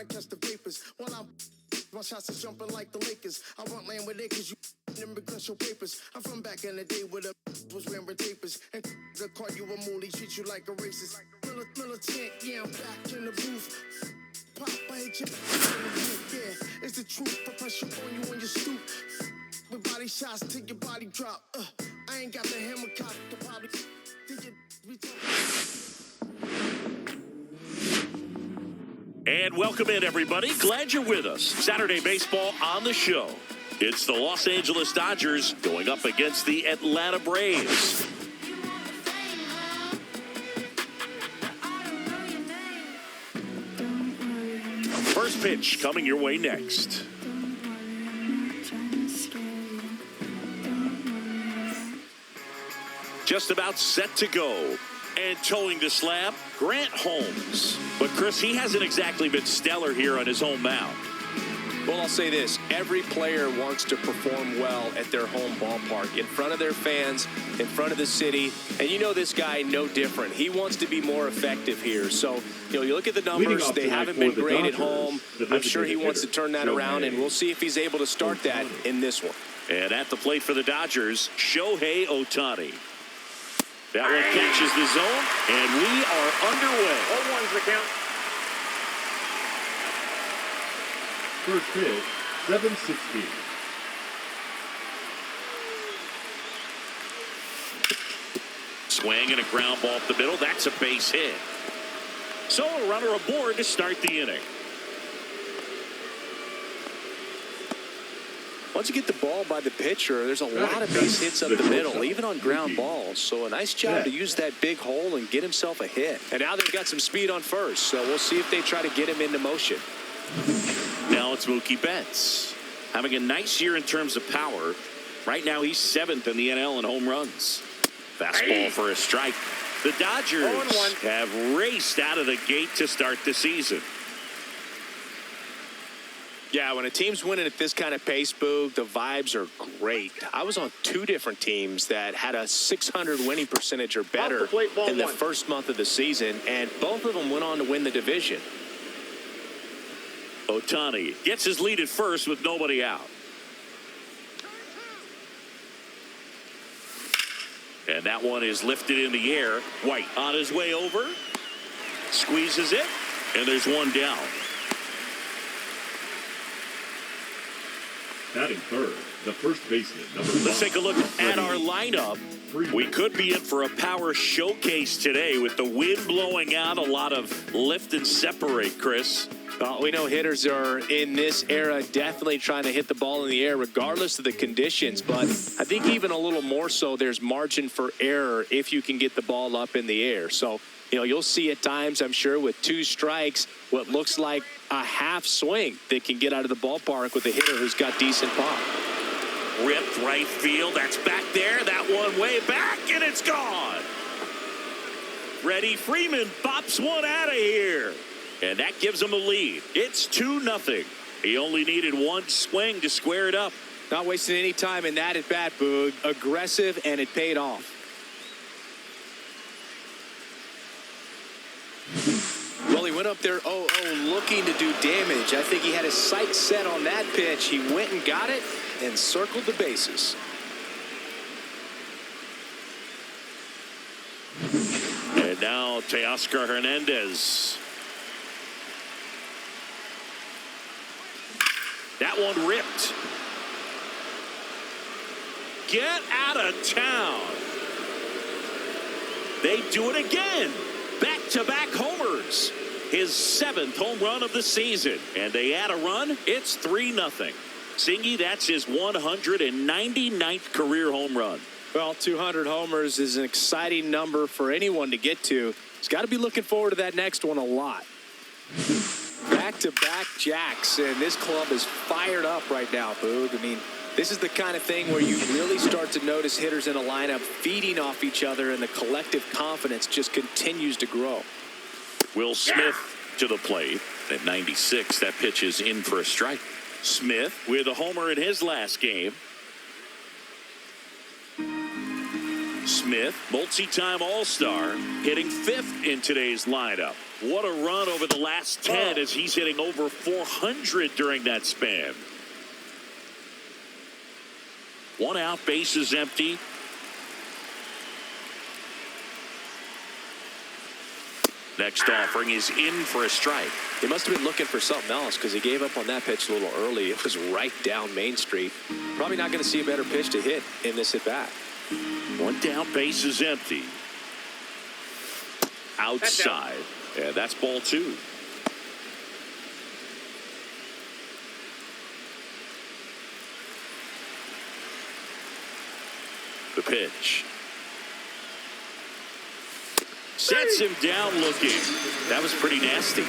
to catch the vapors. While I'm my shots are jumping like the Lakers. I want land with acres, you immigrants show papers. I'm from back in the day where the was wearing tapers. And the call you a moolie, treat you like a racist. Militant, yeah, I'm back in the booth. Pop, I hit you. Yeah, it's the truth. I press you on you when you stoop. With body shots till your body drop. I ain't got the hammer cock to probably think it. And welcome in, everybody. Glad you're with us. Saturday baseball on the show. It's the Los Angeles Dodgers going up against the Atlanta Braves. First pitch coming your way next. Just about set to go. And towing the slab, Grant Holmes. But, Chris, he hasn't exactly been stellar here on his home mound. Well, I'll say this. Every player wants to perform well at their home ballpark, in front of their fans, in front of the city. And you know this guy no different. He wants to be more effective here. So, you look at the numbers. They haven't been great at home. I'm sure he wants to turn that around, and we'll see if he's able to start that in this one. And at the plate for the Dodgers, Shohei Ohtani. That one catches the zone, and we are underway. 0-1's the count. First pitch, 7-16. Swing and a ground ball up the middle. That's a base hit. So a runner aboard to start the inning. Once you get the ball by the pitcher, there's a lot of base hits up the middle, even on ground balls. So a nice job to use that big hole and get himself a hit. And now they've got some speed on first, so we'll see if they try to get him into motion. Now it's Mookie Betts. Having a nice year in terms of power. Right now he's 7th in the NL in home runs. Fastball for a strike. The Dodgers have raced out of the gate to start the season. Yeah, when a team's winning at this kind of pace, Boog, the vibes are great. I was on 2 different teams that had a 600 winning percentage or better in the first month of the season, and both of them went on to win the division. Ohtani gets his lead at first with nobody out. And that one is lifted in the air. White on his way over. Squeezes it, and there's one down. Batting third, the first baseman, number 5. Let's take a look at our lineup. We could be in for a power showcase today with the wind blowing out, a lot of lift and separate, Chris. We know hitters are in this era definitely trying to hit the ball in the air regardless of the conditions, but I think even a little more so there's margin for error if you can get the ball up in the air. So, you'll see at times, I'm sure, with 2 strikes, what looks like a half swing that can get out of the ballpark with a hitter who's got decent pop. Ripped right field. That's back there. That one way back, and it's gone. Freddie Freeman bops one out of here. And that gives him a lead. It's 2-0. He only needed 1 swing to square it up. Not wasting any time in that at bat, Boog. Aggressive, and it paid off. Well, he went up there 0-0 looking to do damage. I think he had his sights set on that pitch. He went and got it and circled the bases. And now Teoscar Hernandez. That one ripped. Get out of town. They do it again. Back-to-back homers. His 7th home run of the season. And they add a run. It's 3-0. Singy, that's his 199th career home run. Well, 200 homers is an exciting number for anyone to get to. He's got to be looking forward to that next one a lot. Back-to-back jacks, and this club is fired up right now, Boog. I mean, this is the kind of thing where you really start to notice hitters in a lineup feeding off each other, and the collective confidence just continues to grow. Will Smith to the plate at 96. That pitch is in for a strike. Smith with a homer in his last game. Smith, multi-time All-Star, hitting 5th in today's lineup. What a run over the last 10 as he's hitting over 400 during that span. 1 out, bases empty. Next offering is in for a strike. He must have been looking for something else because he gave up on that pitch a little early. It was right down Main Street. Probably not going to see a better pitch to hit in this at bat. 1 down, bases empty. Outside. And that's ball 2. The pitch. Sets him down looking. That was pretty nasty.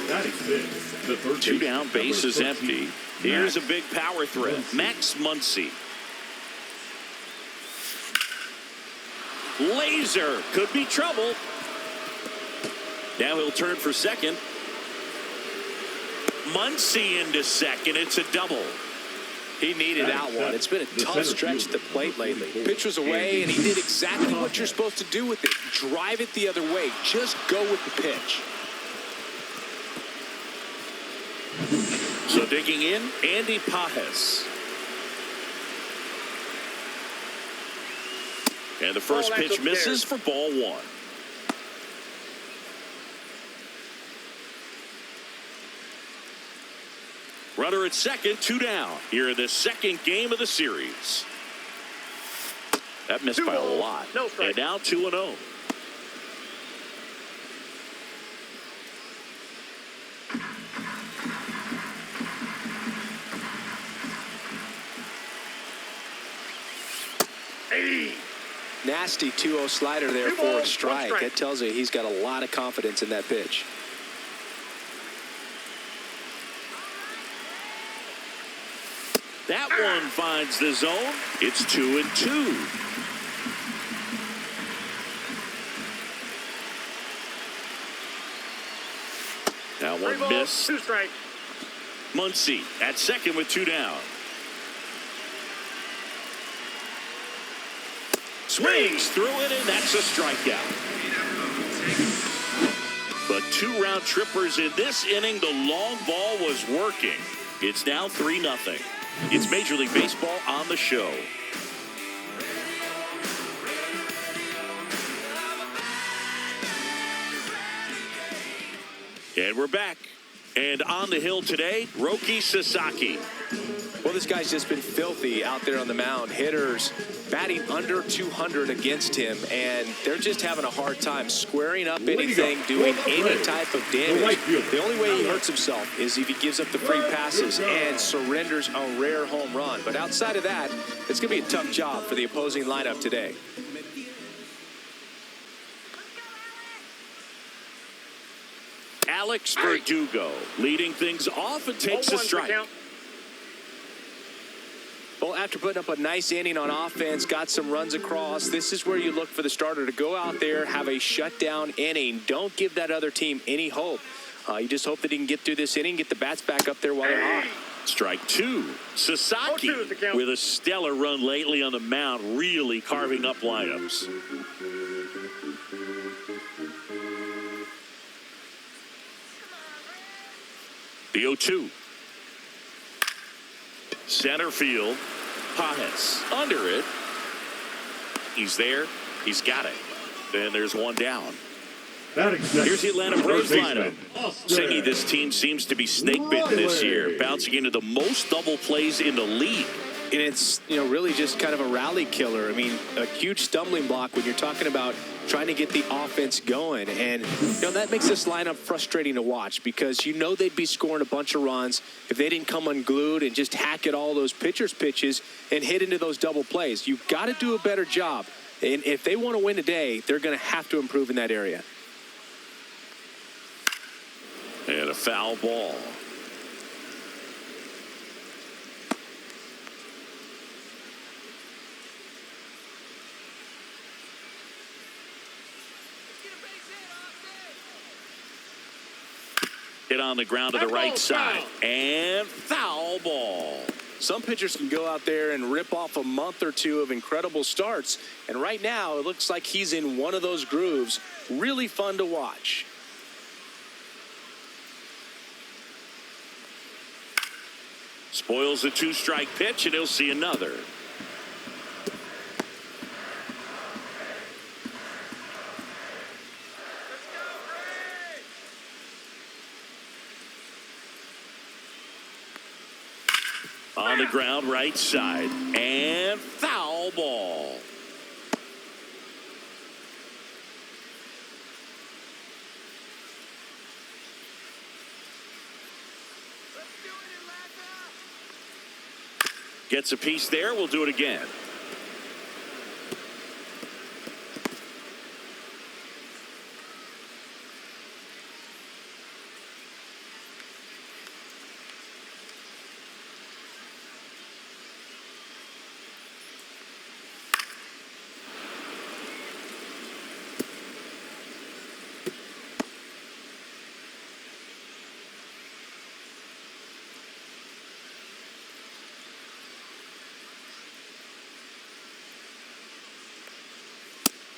That is fifth. The third 2 down, baseman, bases number empty. 13, Here's a Max big power threat. Muncy. Max Muncy. Laser could be trouble. Now he'll turn for second. Muncy into second. It's a double. He needed out one. It's been a tough stretch at the plate lately. Pitch was away, and he did exactly what you're supposed to do with it. Drive it the other way. Just go with the pitch. So digging in, Andy Pajes. And the first pitch misses for ball 1. Runner at second, 2 down. Here in the second game of the series. That missed by a lot. No strike. And now 2-0. Nasty 2-0 slider there Two for balls, a one strike. strike. That tells you he's got a lot of confidence in that pitch. That one finds the zone. It's 2-2. That 3 one balls, missed. 2 strikes. Muncy at second with 2 down. Swings through it, and that's a strikeout. But 2 round trippers in this inning. The long ball was working. It's now 3-0. It's Major League Baseball on the show. And we're back. And on the hill today, Roki Sasaki. Well, this guy's just been filthy out there on the mound. Hitters batting under 200 against him, and they're just having a hard time squaring up anything, doing any type of damage. The only way he hurts himself is if he gives up the free passes and surrenders a rare home run. But outside of that, it's going to be a tough job for the opposing lineup today. Alex Verdugo leading things off and takes a 0-1 strike. count. Well, after putting up a nice inning on offense, got some runs across, this is where you look for the starter to go out there, have a shutdown inning. Don't give that other team any hope. You just hope that he can get through this inning, get the bats back up there while they're hot. Strike 2. Sasaki 0-2 is the count. with a stellar run lately on the mound, really carving up lineups. The 0-2. Center field. Pajes under it. He's there. He's got it. And there's 1 down. Here's the Atlanta Braves lineup. Singy, this team seems to be snake-bitten this year, bouncing into the most double plays in the league. And it's, really just kind of a rally killer. I mean, a huge stumbling block when you're talking about trying to get the offense going. And, that makes this lineup frustrating to watch because they'd be scoring a bunch of runs if they didn't come unglued and just hack at all those pitchers' pitches and hit into those double plays. You've got to do a better job. And if they want to win today, they're going to have to improve in that area. And a foul ball. Hit on the ground to the right side. And foul ball. Some pitchers can go out there and rip off a month or two of incredible starts. And right now, it looks like he's in one of those grooves. Really fun to watch. Spoils the 2-strike pitch, and he'll see another. On the ground, right side, and foul ball. Gets a piece there. We'll do it again.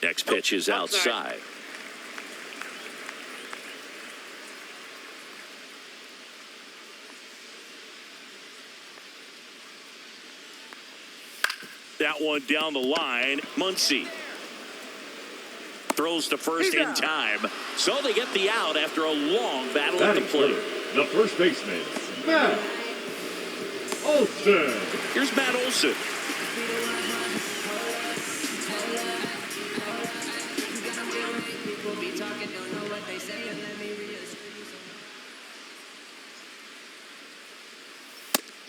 Next pitch is outside. That one down the line. Muncy throws to first in time. So they get the out after a long battle at the plate. The first baseman, Matt Olson. Here's Matt Olson.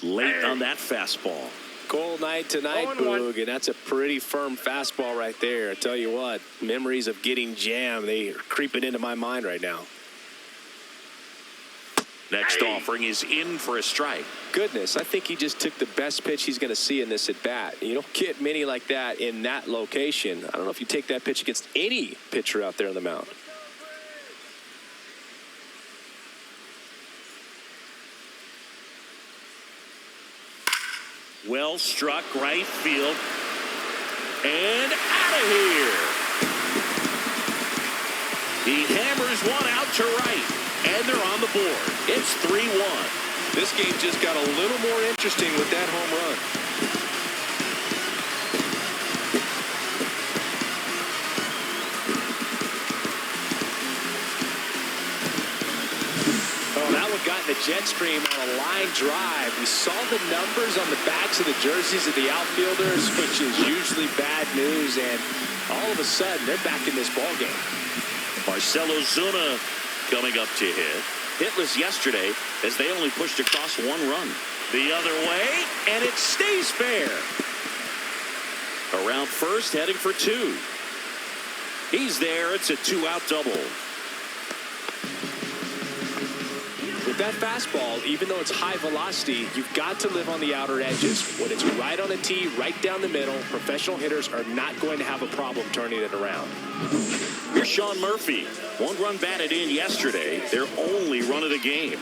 Late on that fastball. Cold night tonight, Boog, and that's a pretty firm fastball right there. I tell you what, memories of getting jammed, they are creeping into my mind right now. Next offering is in for a strike. Goodness, I think he just took the best pitch he's going to see in this at-bat. You don't get many like that in that location. I don't know if you take that pitch against any pitcher out there on the mound. Well struck, right field, and out of here. He hammers one out to right, and they're on the board. It's 3-1. This game just got a little more interesting with that home run. Got in the jet stream on a line drive. We saw the numbers on the backs of the jerseys of the outfielders, which is usually bad news, and all of a sudden they're back in this ball game. Marcelo Zuna coming up to hit. Hitless yesterday as they only pushed across one run. The other way, and it stays fair. Around first, heading for two. He's there. It's a 2-out double. With that fastball, even though it's high velocity, you've got to live on the outer edges. When it's right on a tee, right down the middle, professional hitters are not going to have a problem turning it around. Here's Sean Murphy. 1 run batted in yesterday. Their only run of the game.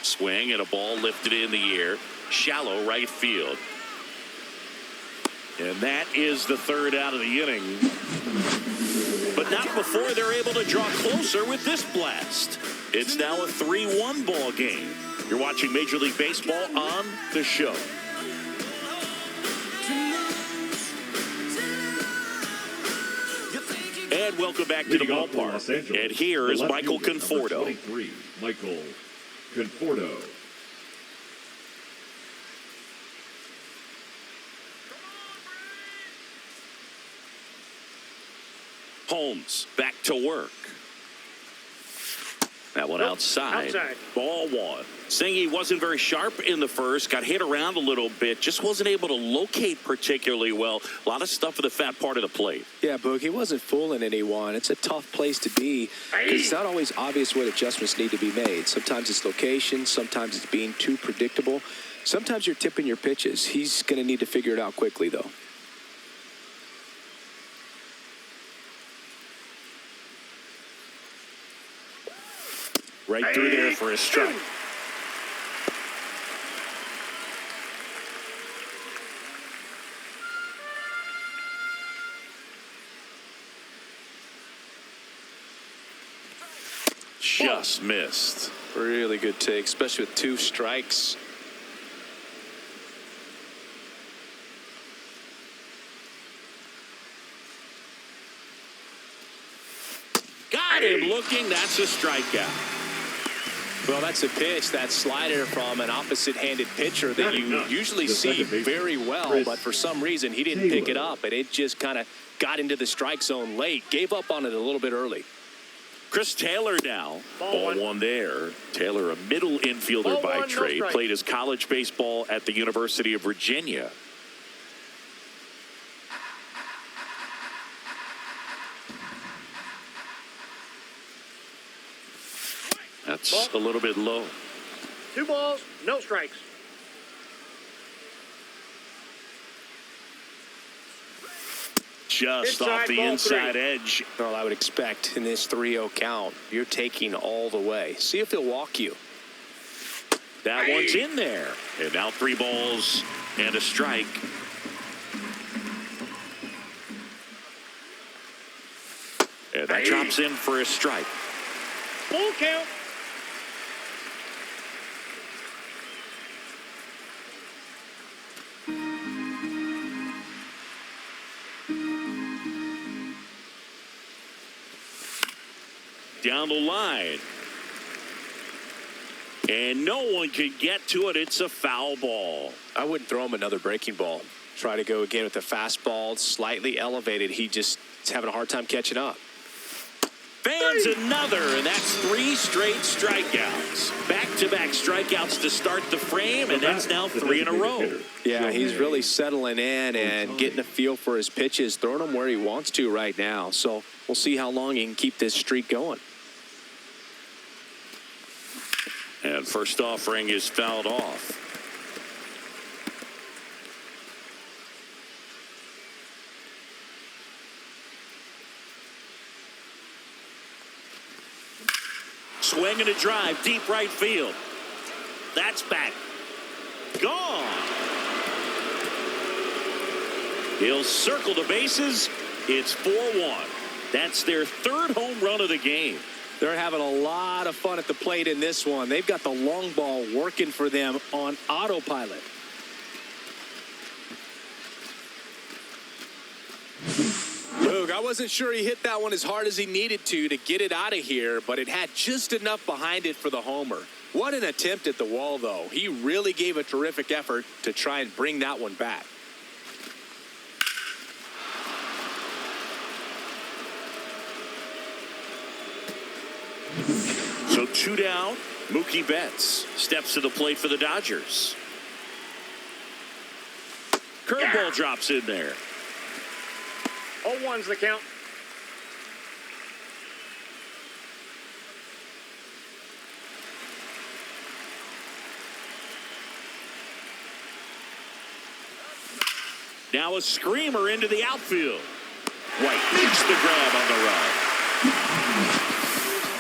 Swing and a ball lifted in the air. Shallow right field. And that is the 3rd out of the inning. But not before they're able to draw closer with this blast. It's now a 3-1 ball game. You're watching Major League Baseball on The Show. And welcome back to the ballpark. And here is Michael Conforto. Michael Conforto. Holmes back to work. That one outside. Ball 1. Saying he wasn't very sharp in the first, got hit around a little bit, just wasn't able to locate particularly well. A lot of stuff at the fat part of the plate. Yeah, Boog, he wasn't fooling anyone. It's a tough place to be because it's not always obvious what adjustments need to be made. Sometimes it's location, sometimes it's being too predictable. Sometimes you're tipping your pitches. He's going to need to figure it out quickly, though. Right through there for a strike. Just missed. Really good take, especially with 2 strikes. Got him looking. That's a strikeout. Well, that's a pitch, that slider from an opposite-handed pitcher that you usually see very well, but for some reason he didn't pick it up, and it just kind of got into the strike zone late. Gave up on it a little bit early. Chris Taylor now. Ball one there. Taylor, a middle infielder by trade, played his college baseball at the University of Virginia. That's a little bit low. 2 balls, no strikes. Just off the inside edge. Well, I would expect in this 3-0 count, you're taking all the way. See if he'll walk you. That one's in there. And now 3 balls and a strike. And that drops in for a strike. Full count. Down the line. And no one could get to it. It's a foul ball. I wouldn't throw him another breaking ball. Try to go again with the fastball, slightly elevated. He just is having a hard time catching up. Fans another, and that's 3 straight strikeouts. Back-to-back strikeouts to start the frame, and that's now 3 in a row. Yeah, he's really settling in and getting a feel for his pitches, throwing them where he wants to right now. So we'll see how long he can keep this streak going. And first offering is fouled off. Swing and a drive, deep right field. That's back. Gone. He'll circle the bases. It's 4-1. That's their 3rd home run of the game. They're having a lot of fun at the plate in this one. They've got the long ball working for them on autopilot. Boog, I wasn't sure he hit that one as hard as he needed to get it out of here, but it had just enough behind it for the homer. What an attempt at the wall, though. He really gave a terrific effort to try and bring that one back. So 2 down. Mookie Betts steps to the plate for the Dodgers. Curveball drops in there. 0-1's the count. Now a screamer into the outfield. White makes the grab on the run.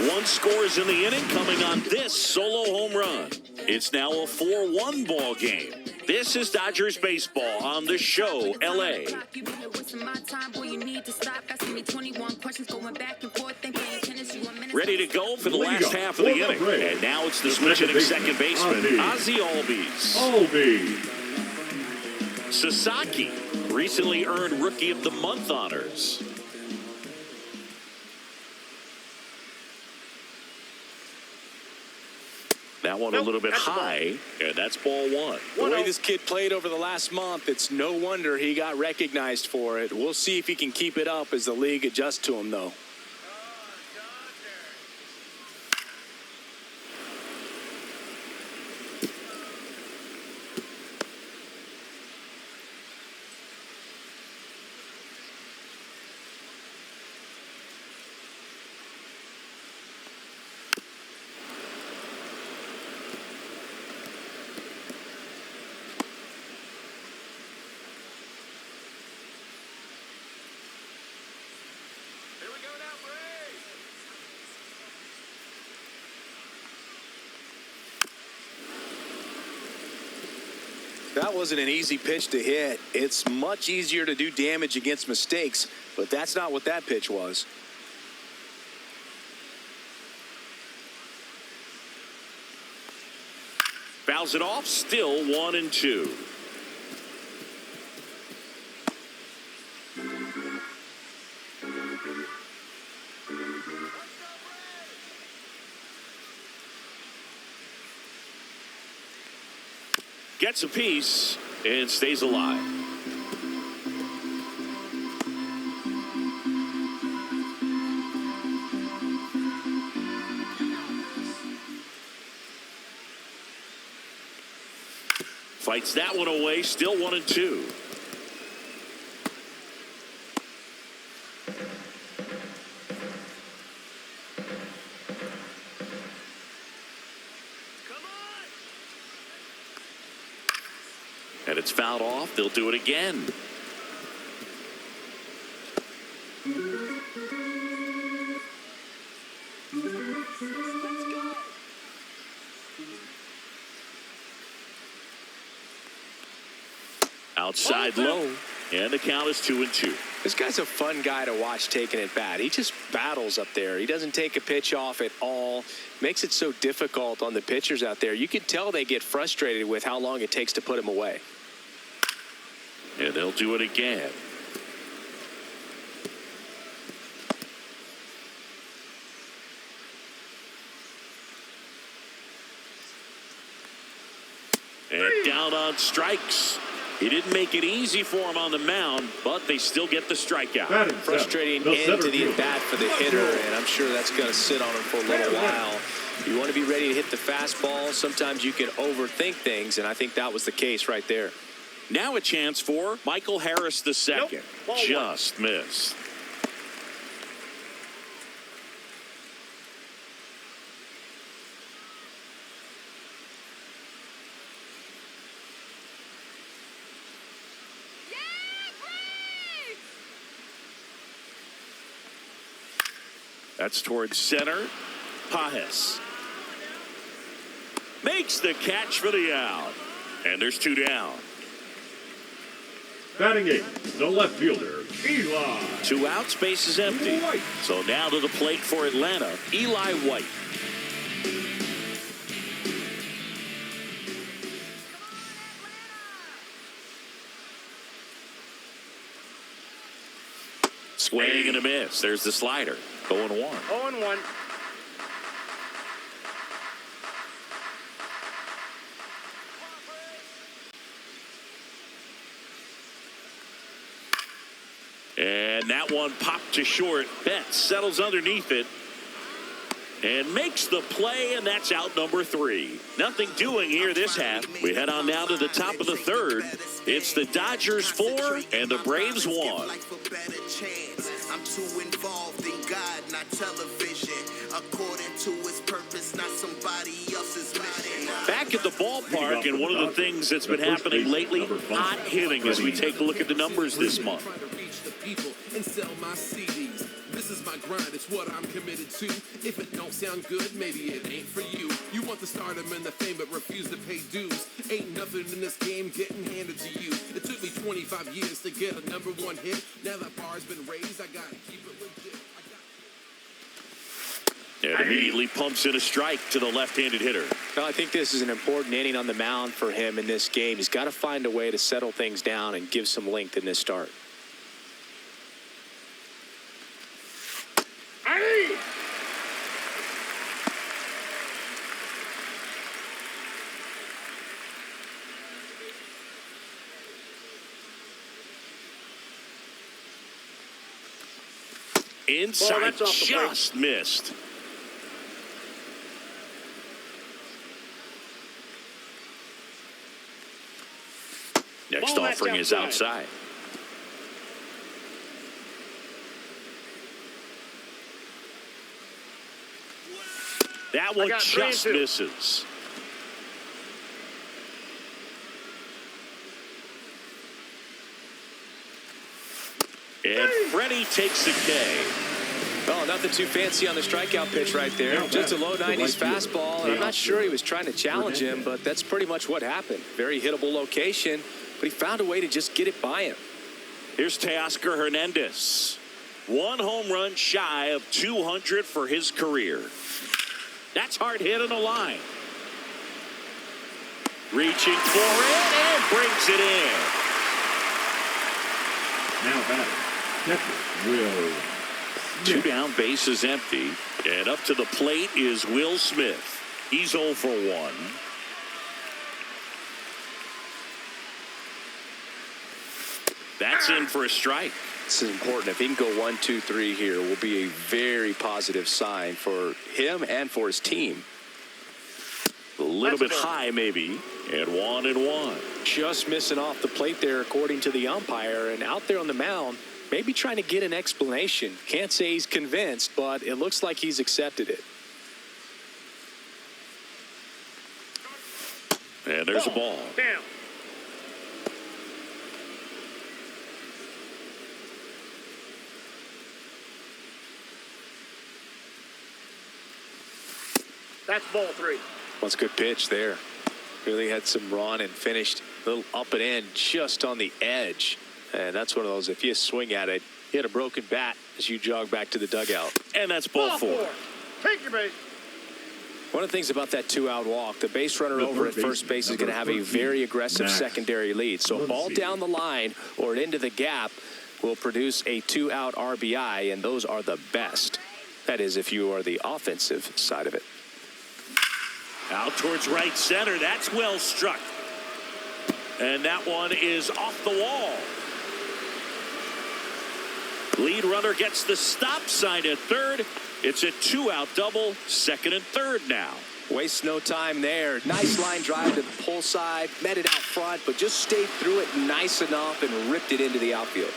1 scores in the inning coming on this solo home run. It's now a 4-1 ball game. This is Dodgers baseball on the show, LA. Ready to go for the last half of the inning. And now it's the switch-hitting second baseman, Ozzie Albies. Sasaki recently earned Rookie of the Month honors. That one a little bit high, and that's ball 1. The way this kid played over the last month, it's no wonder he got recognized for it. We'll see if he can keep it up as the league adjusts to him, though. That wasn't an easy pitch to hit. It's much easier to do damage against mistakes, but that's not what that pitch was. Fouls it off, still 1-2. Gets a piece and stays alive. Fights that one away, still 1-2. And it's fouled off. They'll do it again. Outside low, and the count is 2-2. This guy's a fun guy to watch taking it bat. He just battles up there. He doesn't take a pitch off at all. Makes it so difficult on the pitchers out there. You can tell they get frustrated with how long it takes to put him away. And they'll do it again. And down on strikes. He didn't make it easy for him on the mound, but they still get the strikeout. Frustrating end to the at-bat for the hitter, and I'm sure that's going to sit on him for a little while. You want to be ready to hit the fastball. Sometimes you can overthink things, and I think that was the case right there. Now a chance for Michael Harris II. Nope. Ball Just missed. That's towards center. Pajes makes the catch for the out. And there's 2 down. Batting 8, the left fielder, Eli. 2 outs, base is empty. White. So now to the plate for Atlanta, Eli White. Swing and a miss. There's the slider. 0-1. 0-1. And that one popped to short. Betts settles underneath it and makes the play, and that's out number 3. Nothing doing here this half. We head on now to the top of the third. It's the Dodgers 4 and the Braves 1. I'm too involved in God, not television. According to his purpose, not somebody else's mission. Back at the ballpark, and one of the things that's been happening lately, hot hitting as we take a look at the numbers this month. And sell my CDs. This is my grind, it's what I'm committed to. If it don't sound good, maybe it ain't for you. You want the stardom and the fame, but refuse to pay dues. Ain't nothing in this game getting handed to you. It took me 25 years to get a #1 hit. Now that bar's been raised, I gotta keep it legit. And immediately pumps in a strike to the left-handed hitter. Well, I think this is an important inning on the mound for him in this game. He's got to find a way to settle things down and give some length in this start. Inside, that's off the plate. just missed. Next Ball, that's offering is outside. That one got 3 and just 2. misses. And Freddie takes the K. Oh, nothing too fancy on the strikeout pitch right there. Just a low 90s fastball, and I'm not sure he was trying to challenge him, but that's pretty much what happened. Very hittable location, but he found a way to just get it by him. Here's Teoscar Hernandez. 1 home run shy of 200 for his career. That's hard hit on the line. Reaching for it and brings it in. Now batting, catcher Will Smith. 2 down, bases empty. And up to the plate is Will Smith. He's 0 for 1. That's in for a strike. This is important. If he can go 1, 2, 3 here, will be a very positive sign for him and for his team. A little bit high, maybe. And 1-1. Just missing off the plate there, according to the umpire. And out there on the mound, maybe trying to get an explanation. Can't say he's convinced, but it looks like he's accepted it. And there's a ball. Down. That's ball 3. That's a good pitch there. Really had some run and finished a little up and in just on the edge. And that's one of those, if you swing at it, you had a broken bat as you jog back to the dugout. And that's ball 4. Take your base. One of the things about that 2-out walk, the base runner over at first base is going to have a very aggressive secondary lead. So a ball down the line or into the gap will produce a 2-out RBI, and those are the best. That is, if you are the offensive side of it. Out towards right center. That's well struck. And that one is off the wall. Lead runner gets the stop sign at third. It's a 2-out double, second and third now. Waste no time there. Nice line drive to the pull side. Met it out front, but just stayed through it nice enough and ripped it into the outfield.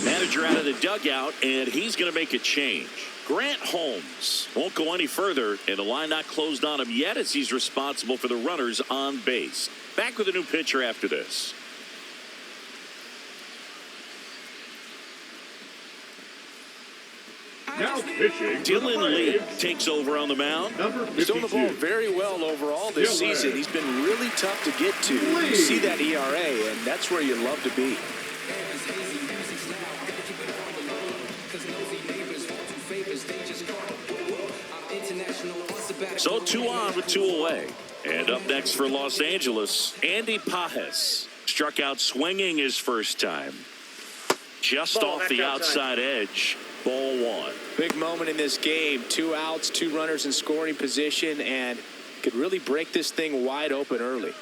Manager out of the dugout, and he's going to make a change. Grant Holmes won't go any further, and the line not closed on him yet as he's responsible for the runners on base. Back with a new pitcher after this. Now pitching. Dylan Lee takes over on the mound. Number He's doing the ball 52. very well overall this season. He's been really tough to get to. You see that ERA, and that's where you love to be. So 2 on with 2 away. And up next for Los Angeles, Andy Pages. Struck out swinging his first time. Just Ball, off the that's outside edge. Ball 1. Big moment in this game. 2 outs, 2 runners in scoring position, and could really break this thing wide open early.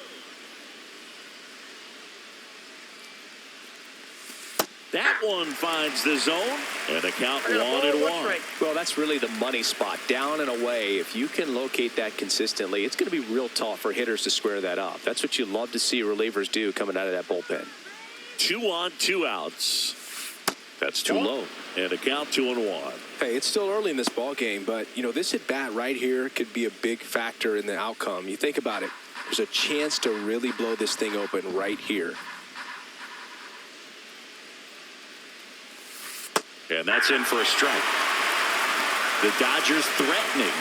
That one finds the zone, and a count 1-1. Well, that's really the money spot. Down and away. If you can locate that consistently, it's going to be real tough for hitters to square that up. That's what you love to see relievers do coming out of that bullpen. 2 on, 2 outs. That's too low. And a count 2-1. Hey, it's still early in this ball game, but, you know, this at-bat right here could be a big factor in the outcome. You think about it. There's a chance to really blow this thing open right here. And that's in for a strike. The Dodgers threatening.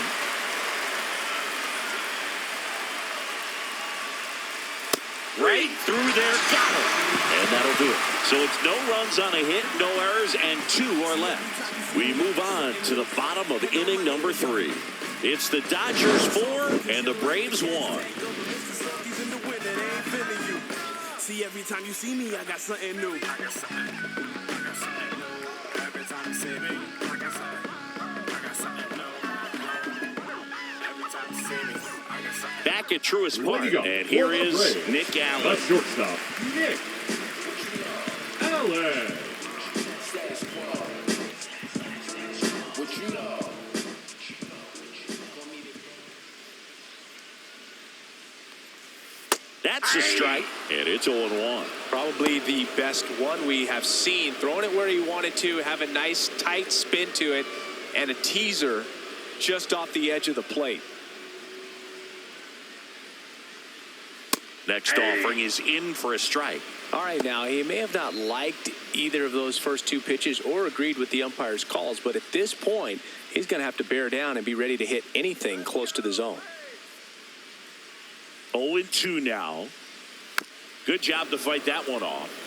Right through their gobble. And that'll do it. So it's no runs on a hit, no errors, and 2 are left. We move on to the bottom of inning number 3. It's the Dodgers 4 and the Braves 1. See, every time you see me, I got something new. Every time you see me, I got something new. Every time you see me, I got something. Back at Truist Park, and here is Nick Allen. The shortstop, Nick Allen. That's a strike, and it's 0-1. Probably the best one we have seen. Throwing it where he wanted to, have a nice tight spin to it, and a teaser just off the edge of the plate. Next offering is in for a strike. All right, now, he may have not liked either of those first two pitches or agreed with the umpire's calls, but at this point, he's going to have to bear down and be ready to hit anything close to the zone. 0-2 now. Good job to fight that one off.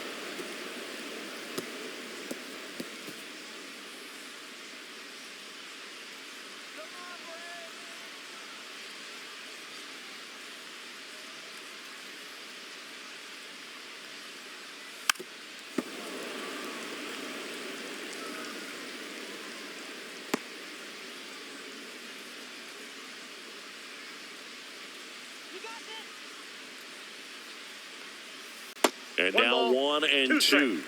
And One now ball, 1-2. strikes.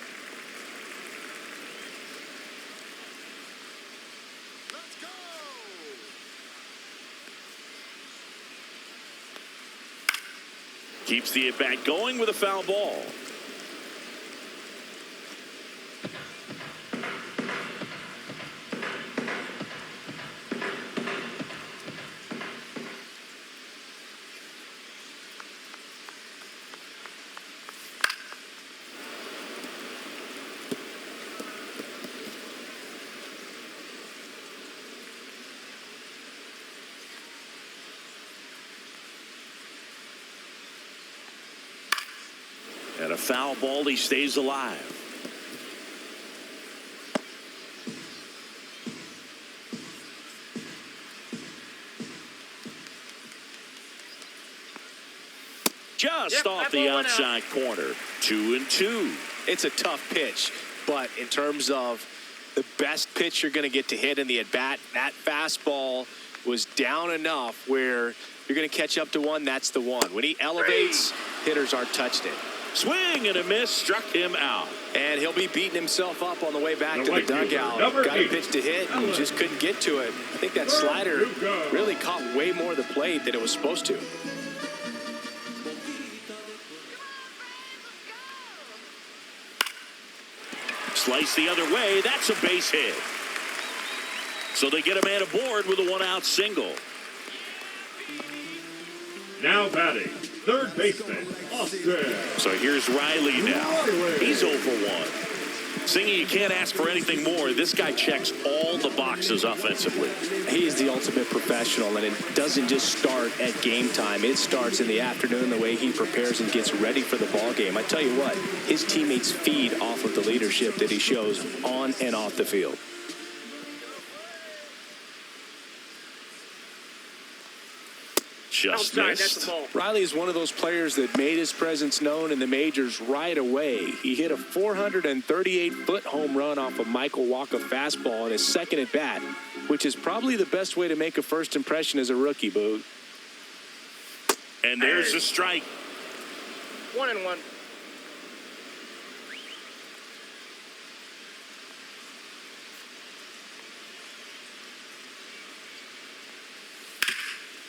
Keeps the at-bat going with a foul ball. And a foul ball, he stays alive. Just off the outside corner. 2-2. It's a tough pitch, but in terms of the best pitch you're going to get to hit in the at-bat, that fastball was down enough where you're going to catch up to one, that's the one. When he elevates, hitters aren't touched it. Swing and a miss, struck him out. And he'll be beating himself up on the way back The to the right fielder, dugout. number Got a 8, pitch to hit and just couldn't get to it. I think that slider really caught way more of the plate than it was supposed to. Slice the other way. That's a base hit. So they get a man aboard with a one-out single. Now batting, third baseman, Austin. So here's Riley now. He's 0 for 1. Singy, you can't ask for anything more. This guy checks all the boxes offensively. He's the ultimate professional, and it doesn't just start at game time. It starts in the afternoon, the way he prepares and gets ready for the ball game. I tell you what, his teammates feed off of the leadership that he shows on and off the field. Just Outside, missed. that's the ball. Riley is one of those players that made his presence known in the majors right away. He hit a 438-foot home run off a Michael Walker fastball in his second at bat, which is probably the best way to make a first impression as a rookie, Boog. And there's a strike. 1-1.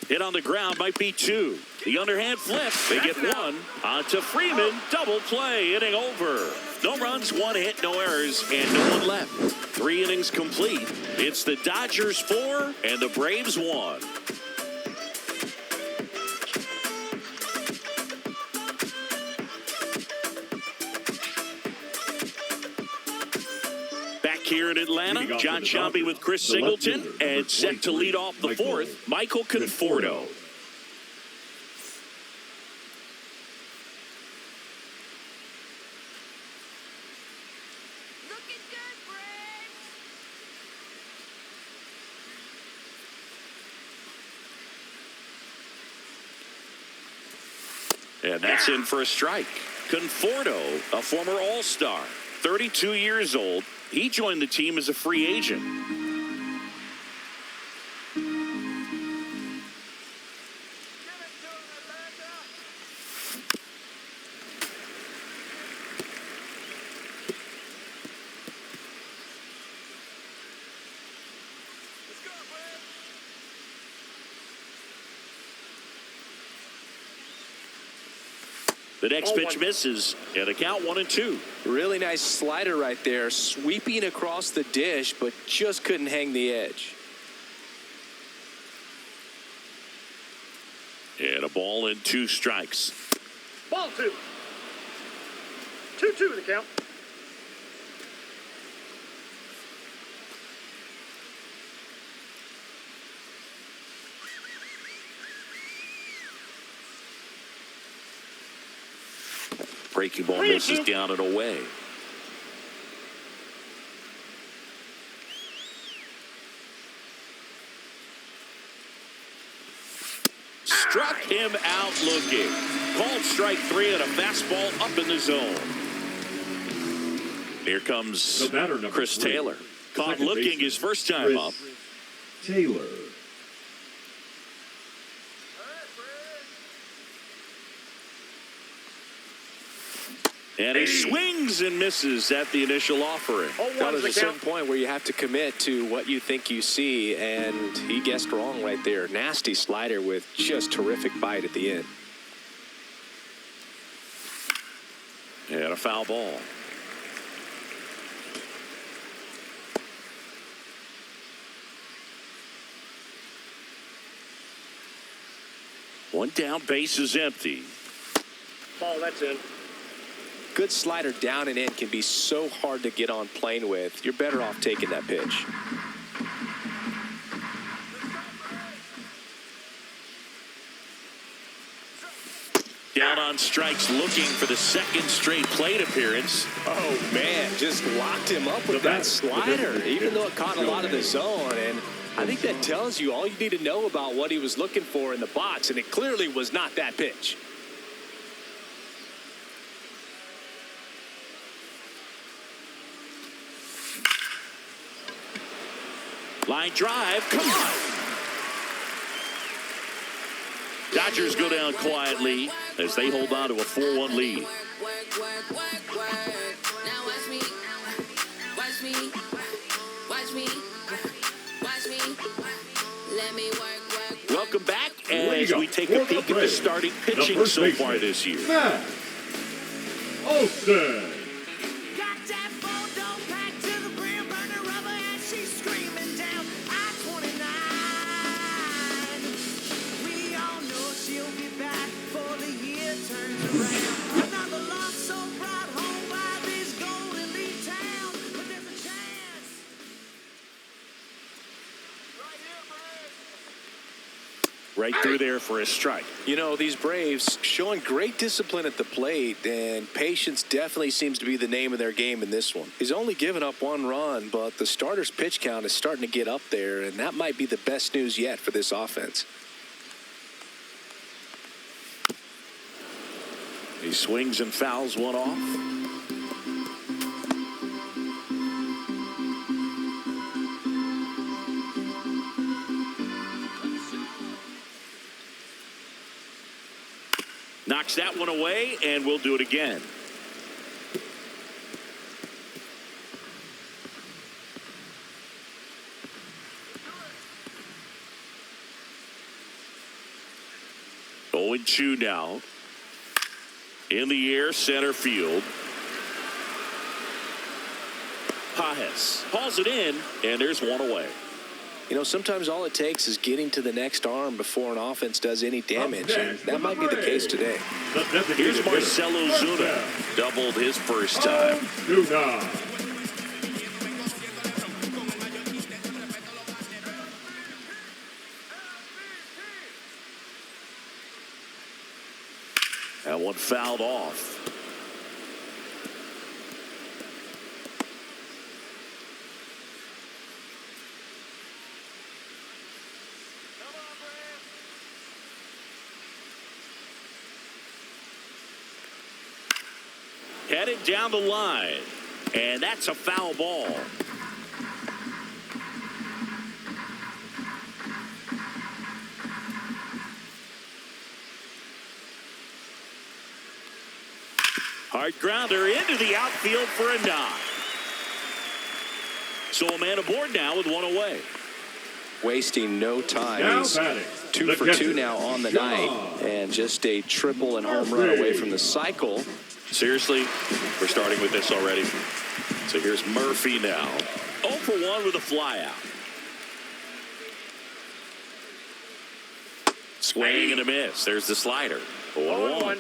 Hit on the ground might be 2. The underhand flip. They get 1. On to Freeman. Double play. Inning over. No runs, 1 hit, no errors, and no one left. 3 innings complete. It's the Dodgers 4 and the Braves 1. Here in Atlanta, John Sciambi with Chris Singleton, and set to lead off the 4th, Michael Conforto. Looking good, Brad. And that's in for a strike. Conforto, a former All-Star, 32 years old. He joined the team as a free agent. The next pitch misses, and a count 1-2. Really nice slider right there, sweeping across the dish, but just couldn't hang the edge. And a ball and 2 strikes. Ball 2. 2-2 the count. Breaking ball misses down and away. Struck him out looking. Called strike 3 and a fastball up in the zone. Here comes Chris Taylor. Caught looking his first time up. Taylor. And he swings and misses at the initial offering. There's a certain point where you have to commit to what you think you see, and he guessed wrong right there. Nasty slider with just terrific bite at the end. And a foul ball. One down, base is empty. Ball, that's in. Good slider down and in can be so hard to get on plane with. You're better off taking that pitch. Down on strikes, looking for the second straight plate appearance. Oh, man, just locked him up with that slider, even though it caught a lot of the zone. And I think that tells you all you need to know about what he was looking for in the box, and it clearly was not that pitch. Line drive, come on. Dodgers go down quietly as they hold on to a 4-1 lead. Now watch me. Watch me. Watch me. Watch me. Let me work. Welcome back as we take a peek at the starting pitching so far this year. Matt Olson. Got that photo packed to the brim, burning rubber, and she's screaming down I-29. We all know she'll be back before the year turns around. Another love so brought home by this golden leaf town, but there's a chance. Right through there for a strike. You know, these Braves showing great discipline at the plate, and patience definitely seems to be the name of their game in this one. He's only given up 1 run, but the starter's pitch count is starting to get up there, and that might be the best news yet for this offense. He swings and fouls one off. Knocks that one away, and we'll do it again. Oh, 0-2 now. In the air, center field. Pajes hauls it in, and there's one away. You know, sometimes all it takes is getting to the next arm before an offense does any damage, and that might be the case today. Here's Marcelo Zuna. Doubled his first time. Zuna. That one fouled off. Headed down the line, and that's a foul ball. Hard grounder into the outfield for a knock. So a man aboard now with one away. Wasting no time. He's 2 for 2 now on the night, and just a triple and home run away from the cycle. Seriously, we're starting with this already. So here's Murphy now. 0 for 1 with a flyout. Swing and a miss. There's the slider. 0-1.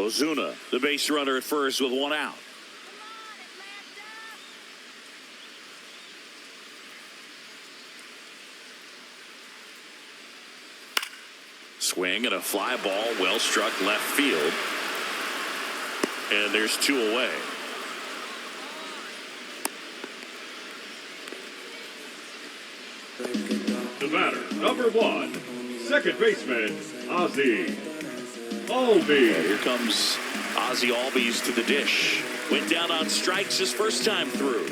Ozuna, the base runner at first with one out. Swing and a fly ball, well struck left field. And there's 2 away. The batter, number 1, second baseman, Ozzy Albies. And here comes Ozzy Albies to the dish. Went down on strikes his first time through.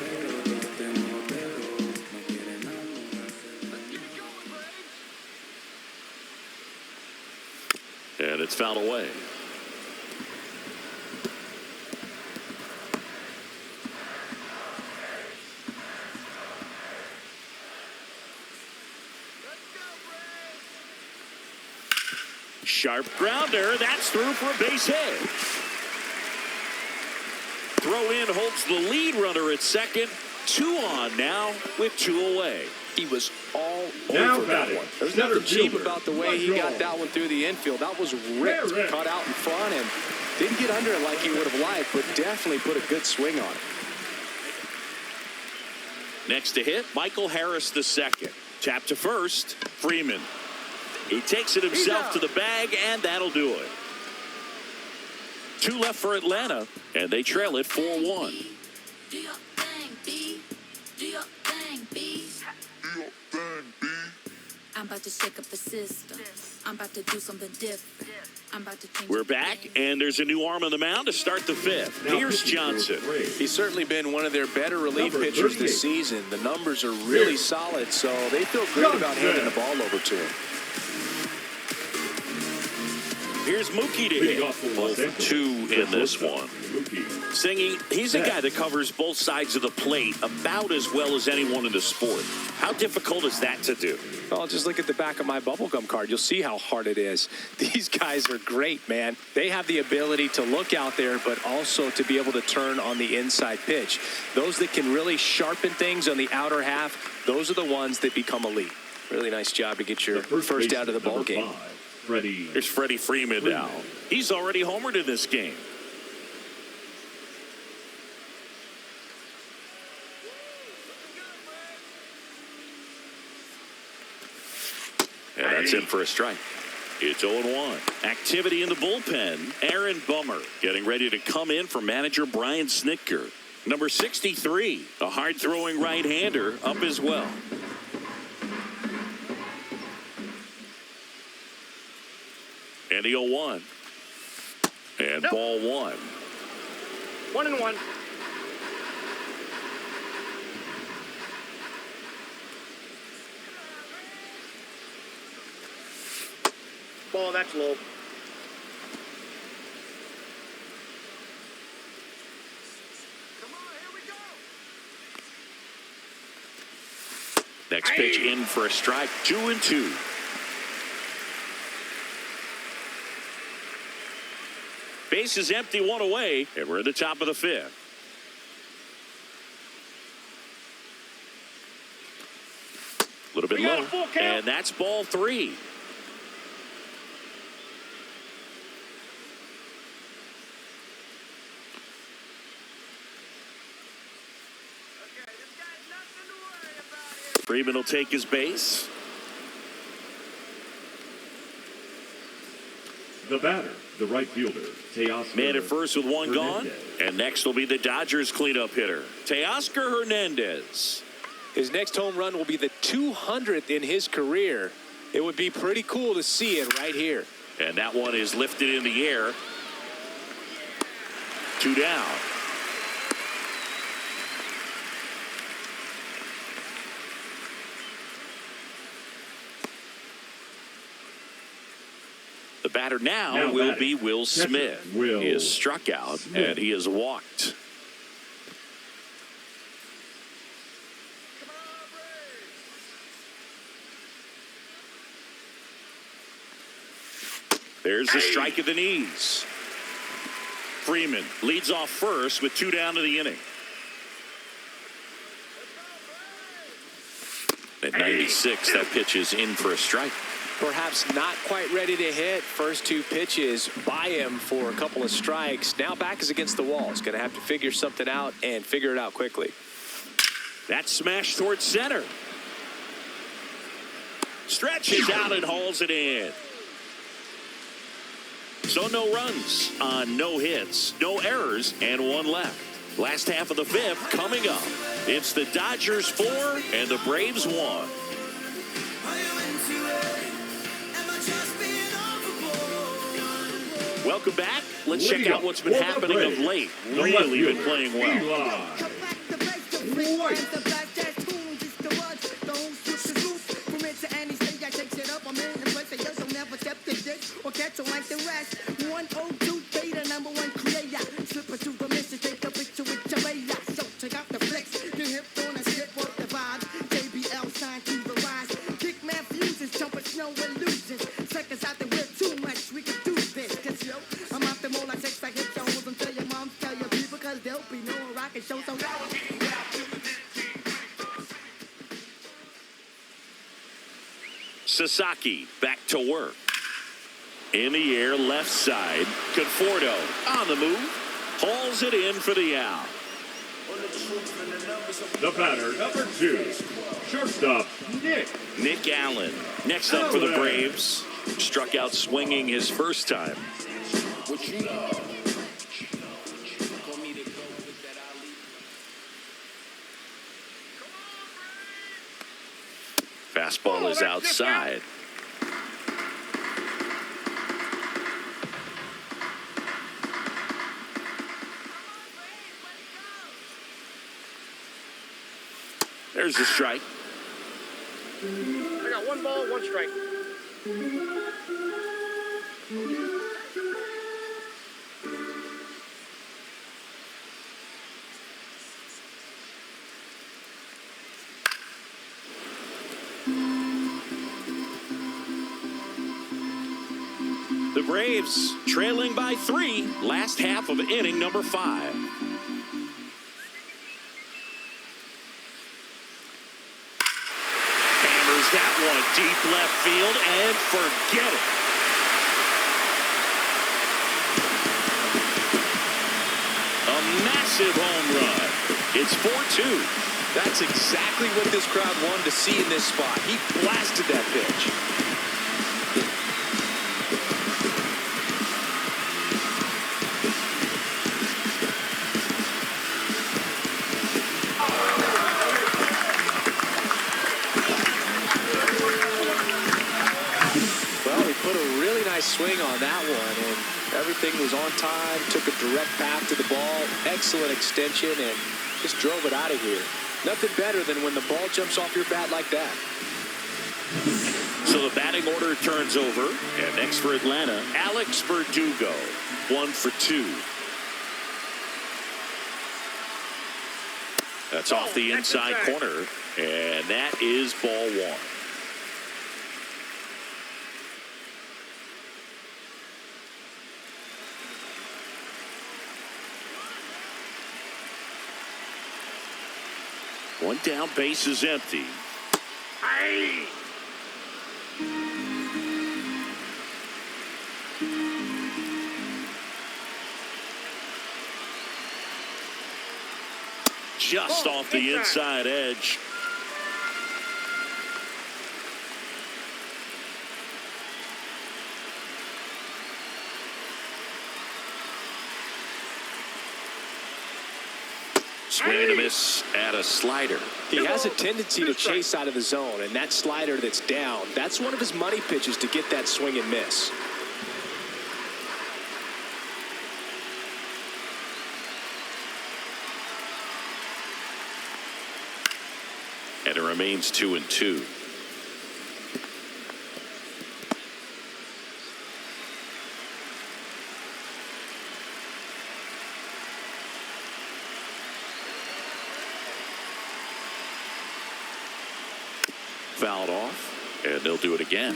And it's fouled away. Sharp grounder. That's through for a base hit. Throw in holds the lead runner at second. 2 on now with 2 away. He was all Now over that batting, one. There's center nothing cheap fielder, about the way he got Michael. that one through the infield. That was ripped, Barrett. cut out in front, and didn't get under it like he would have liked, but definitely put a good swing on it. Next to hit, Michael Harris the second. Tap to first, Freeman. He takes it himself to the bag, and that'll do it. 2 left for Atlanta, and they trail it 4-1. Do your thing, B. Do your thing, B. I'm about to shake up the system. I'm about to do something different. I'm about to change. We're back, and there's a new arm on the mound to start the 5th. Here's Johnson. He's certainly been one of their better relief Number pitchers this 38. season. The numbers are really solid, so they feel good about handing the ball over to him. Here's Mookie to Leading hit. off for Los Both Angeles, 2 in this one. Mookie. Singing, he's a guy that covers both sides of the plate about as well as anyone in the sport. How difficult is that to do? Oh, just look at the back of my bubblegum card. You'll see how hard it is. These guys are great, man. They have the ability to look out there, but also to be able to turn on the inside pitch. Those that can really sharpen things on the outer half, those are the ones that become elite. Really nice job to get your first out of the ball game. Here's Freddie Freeman now. He's already homered in this game. And that's in for a strike. It's 0-1. Activity in the bullpen. Aaron Bummer getting ready to come in for manager Brian Snitker. Number 63, a hard-throwing right-hander, up as well. And the 0-1. And ball 1. 1-1. Ball, that's low. Next pitch in for a strike. 2-2. Base is empty, 1 away, and we're at the top of the 5th. A little bit We got low, a full count. and that's ball 3. Freeman will take his base. The batter, the right fielder, Teoscar Man at first with 1 gone. Hernandez. And next will be the Dodgers cleanup hitter, Teoscar Hernandez. His next home run will be the 200th in his career. It would be pretty cool to see it right here. And that one is lifted in the air. 2 down. The batter now will batting, be Will catcher, Smith. Will He is struck out Smith. and he is walked. There's the strike at the knees. Freeman leads off first with 2 down to the inning. At 96, that pitch is in for a strike. Perhaps not quite ready to hit. First 2 pitches by him for a couple of strikes. Now back is against the wall. He's going to have to figure something out and figure it out quickly. That smash towards center. Stretches out and hauls it in. So no runs on no hits, no errors, and 1 left. Last half of the 5th coming up. It's the Dodgers 4 and the Braves 1. Welcome back. Let's check out what's been happening of late. Really been playing well. Sasaki back to work. In the air, left side. Conforto on the move. Hauls it in for the out. The batter, number 2, shortstop, Nick Allen. Next up for the Braves. Struck out swinging his first time. Fastball is outside. There's the strike. I got 1 ball, 1 strike. The Braves trailing by 3. Last half of inning number 5. That one deep left field and forget it. A massive home run. It's 4-2. That's exactly what this crowd wanted to see in this spot. He blasted that pitch. Swing on that one, and everything was on time. Took a direct path to the ball, excellent extension, and just drove it out of here. Nothing better than when the ball jumps off your bat like that. So the batting order turns over, and next for Atlanta, Alex Verdugo, 1 for 2. That's off the inside corner, and that is ball 1. One down, base is empty. Aye. Just off the inside edge. Swing and a miss at a slider. He has a tendency to chase out of the zone, and that slider that's down, that's one of his money pitches to get that swing and miss. And it remains 2-2. Fouled off, and they'll do it again.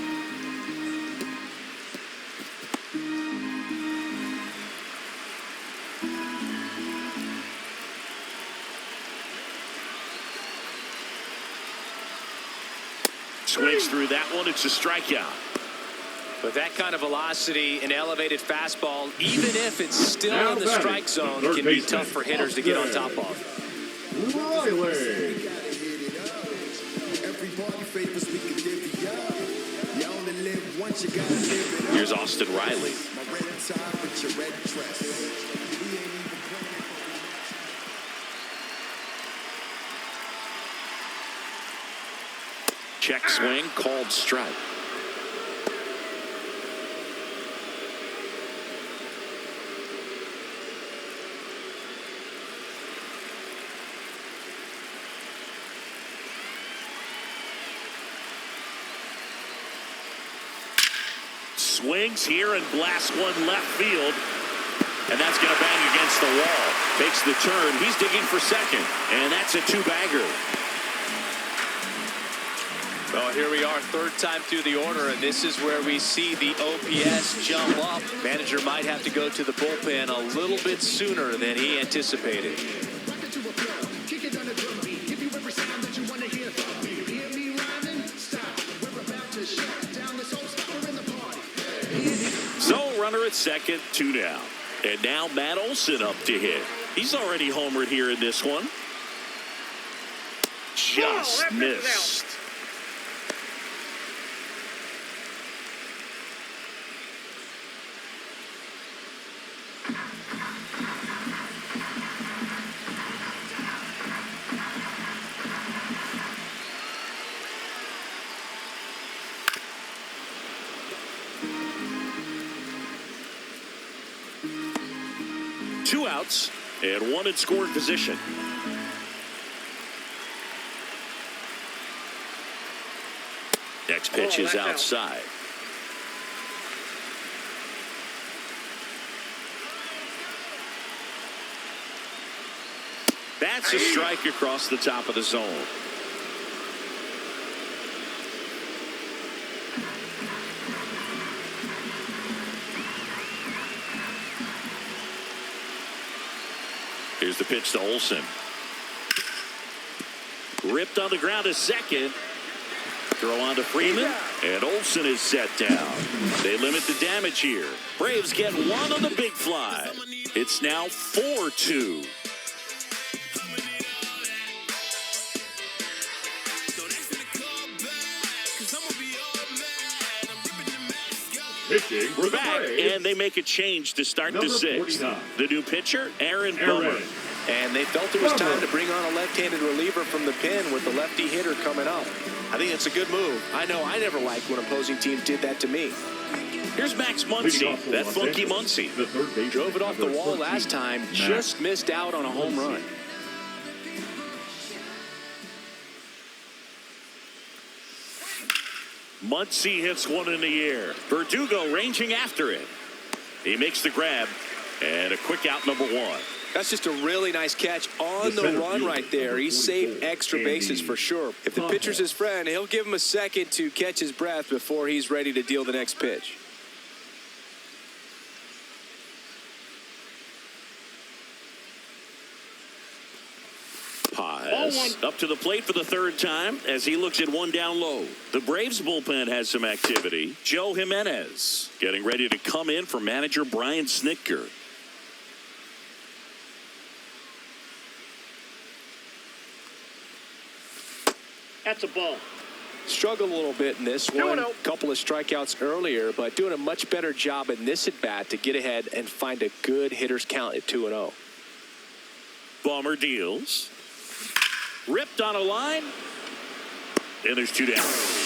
Swings through that one. It's a strikeout. With that kind of velocity, an elevated fastball, even if it's still in the strike zone, can be tough for hitters to get on top of. Riley. Here's Austin Riley. Check swing, called strike. Swings here and blasts one left field. And that's going to bang against the wall. Takes the turn. He's digging for second. And that's a two-bagger. Well, here we are, third time through the order, and this is where we see the OPS jump up. Manager might have to go to the bullpen a little bit sooner than he anticipated. So, runner at second, 2 down. And now Matt Olson up to hit. He's already homered here in this one. Just missed. Two outs and one in scoring position. Next pitch is outside. That's a strike across the top of the zone. Here's the pitch to Olson. Ripped on the ground to second. Throw on to Freeman. And Olson is set down. They limit the damage here. Braves get one on the big fly. It's now 4-2. We're back, and they make a change to start the sixth. The new pitcher, Aaron Bummer. And they felt it was time to bring on a left-handed reliever from the pen with the lefty hitter coming up. I think it's a good move. I know I never liked when opposing teams did that to me. Here's Max Muncy, that funky Muncy. Drove it off the wall last time, just missed out on a home run. Muncy hits one in the air. Verdugo ranging after it. He makes the grab, and a quick out, number one. That's just a really nice catch on the run right there. He saved extra bases for sure. If the pitcher's his friend, he'll give him a second to catch his breath before he's ready to deal the next pitch. Paz up to the plate for the third time as he looks at one down low. The Braves bullpen has some activity. Joe Jimenez getting ready to come in for manager Brian Snitker. That's a ball. Struggled a little bit in this one. A couple of strikeouts earlier, but doing a much better job in this at-bat to get ahead and find a good hitter's count at 2-0. Bummer deals. Ripped on a line. And there's two down.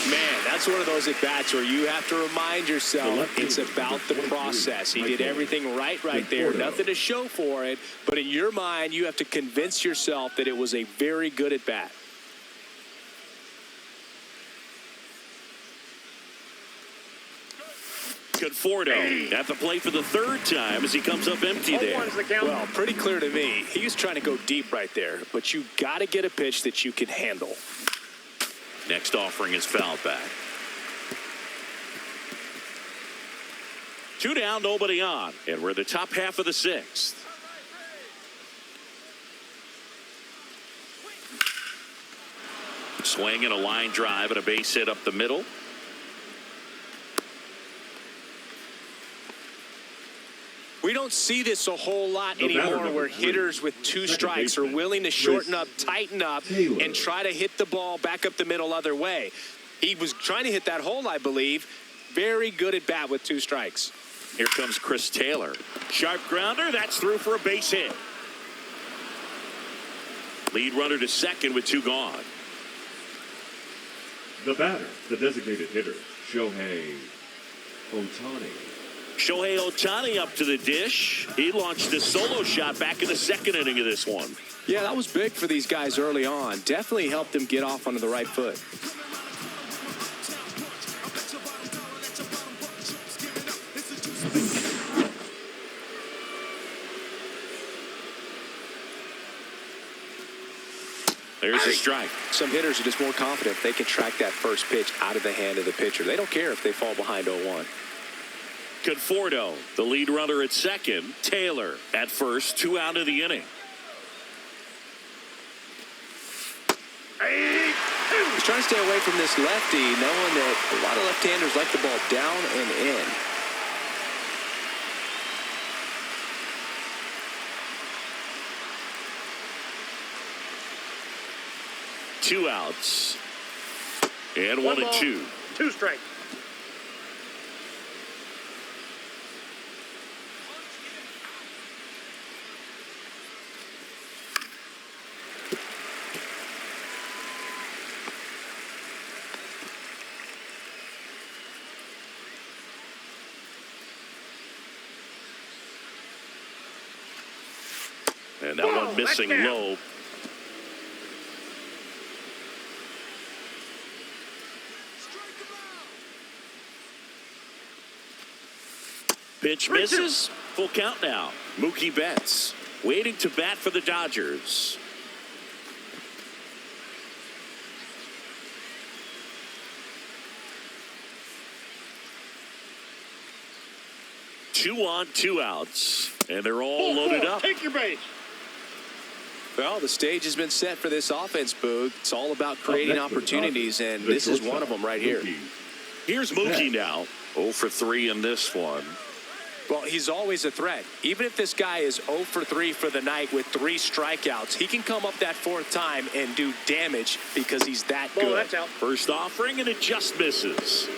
Man, that's one of those at-bats where you have to remind yourself it's about the process. He did everything right there. Nothing to show for it. But in your mind, you have to convince yourself that it was a very good at-bat. Conforto at the plate for the third time as he comes up empty there. Well, pretty clear to me. He was trying to go deep right there, but you got to get a pitch that you can handle. Next offering is fouled back. Two down, nobody on, and we're in the top half of the sixth. Swing and a line drive and a base hit up the middle. We don't see this a whole lot anymore where hitters with 2 strikes are willing to shorten up, tighten up, and try to hit the ball back up the middle other way. He was trying to hit that hole, I believe. Very good at bat with 2 strikes. Here comes Chris Taylor. Sharp grounder. That's through for a base hit. Lead runner to second with 2 gone. The batter, the designated hitter, Shohei Ohtani. Shohei Ohtani up to the dish. He launched a solo shot back in the 2nd inning of this one. Yeah, that was big for these guys early on. Definitely helped them get off onto the right foot. There's a strike. Some hitters are just more confident if they can track that first pitch out of the hand of the pitcher. They don't care if they fall behind 0-1. Conforto, the lead runner at second. Taylor at first, 2 out of the inning. He's trying to stay away from this lefty, knowing that a lot of left-handers like the ball down and in. Two outs. And 1-2. 2 strikes. And that one missing low. Pitch misses. Full count now. Mookie Betts waiting to bat for the Dodgers. Two on, 2 outs. And they're all loaded up. Take your base. Well, the stage has been set for this offense, Boog. It's all about creating opportunities, and this is one of them right here. Here's Mookie now. 0 for 3 in this one. Well, he's always a threat. Even if this guy is 0 for 3 for the night with 3 strikeouts, he can come up that 4th time and do damage because he's that good. Oh, that's out. First offering, and it just misses.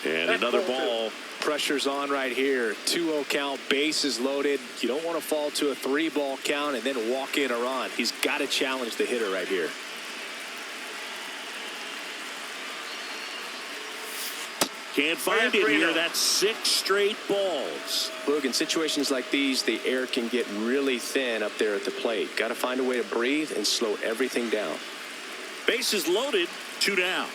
And another ball. Pressure's on right here. 2-0 count, bases loaded. You don't want to fall to a 3-ball count and then walk in or on. He's got to challenge the hitter right here. Can't find it here. That's 6 straight balls. Look, in situations like these, the air can get really thin up there at the plate. Got to find a way to breathe and slow everything down. Bases loaded, 2 down.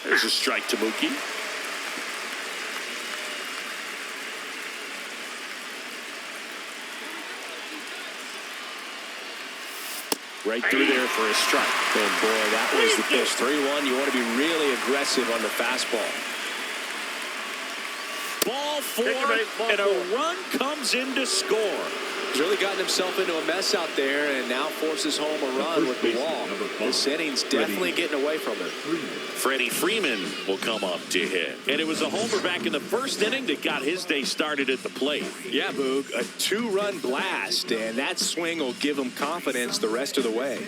There's a strike to Mookie. Right through there for a strike. And boy, that was the pitch. 3-1. You want to be really aggressive on the fastball. Ball 4, and a run comes in to score. He's really gotten himself into a mess out there and now forces home a run with the walk. This inning's definitely getting away from him. Freddie Freeman will come up to hit. And it was a homer back in the 1st inning that got his day started at the plate. Yeah, Boog, a 2-run blast, and that swing will give him confidence the rest of the way.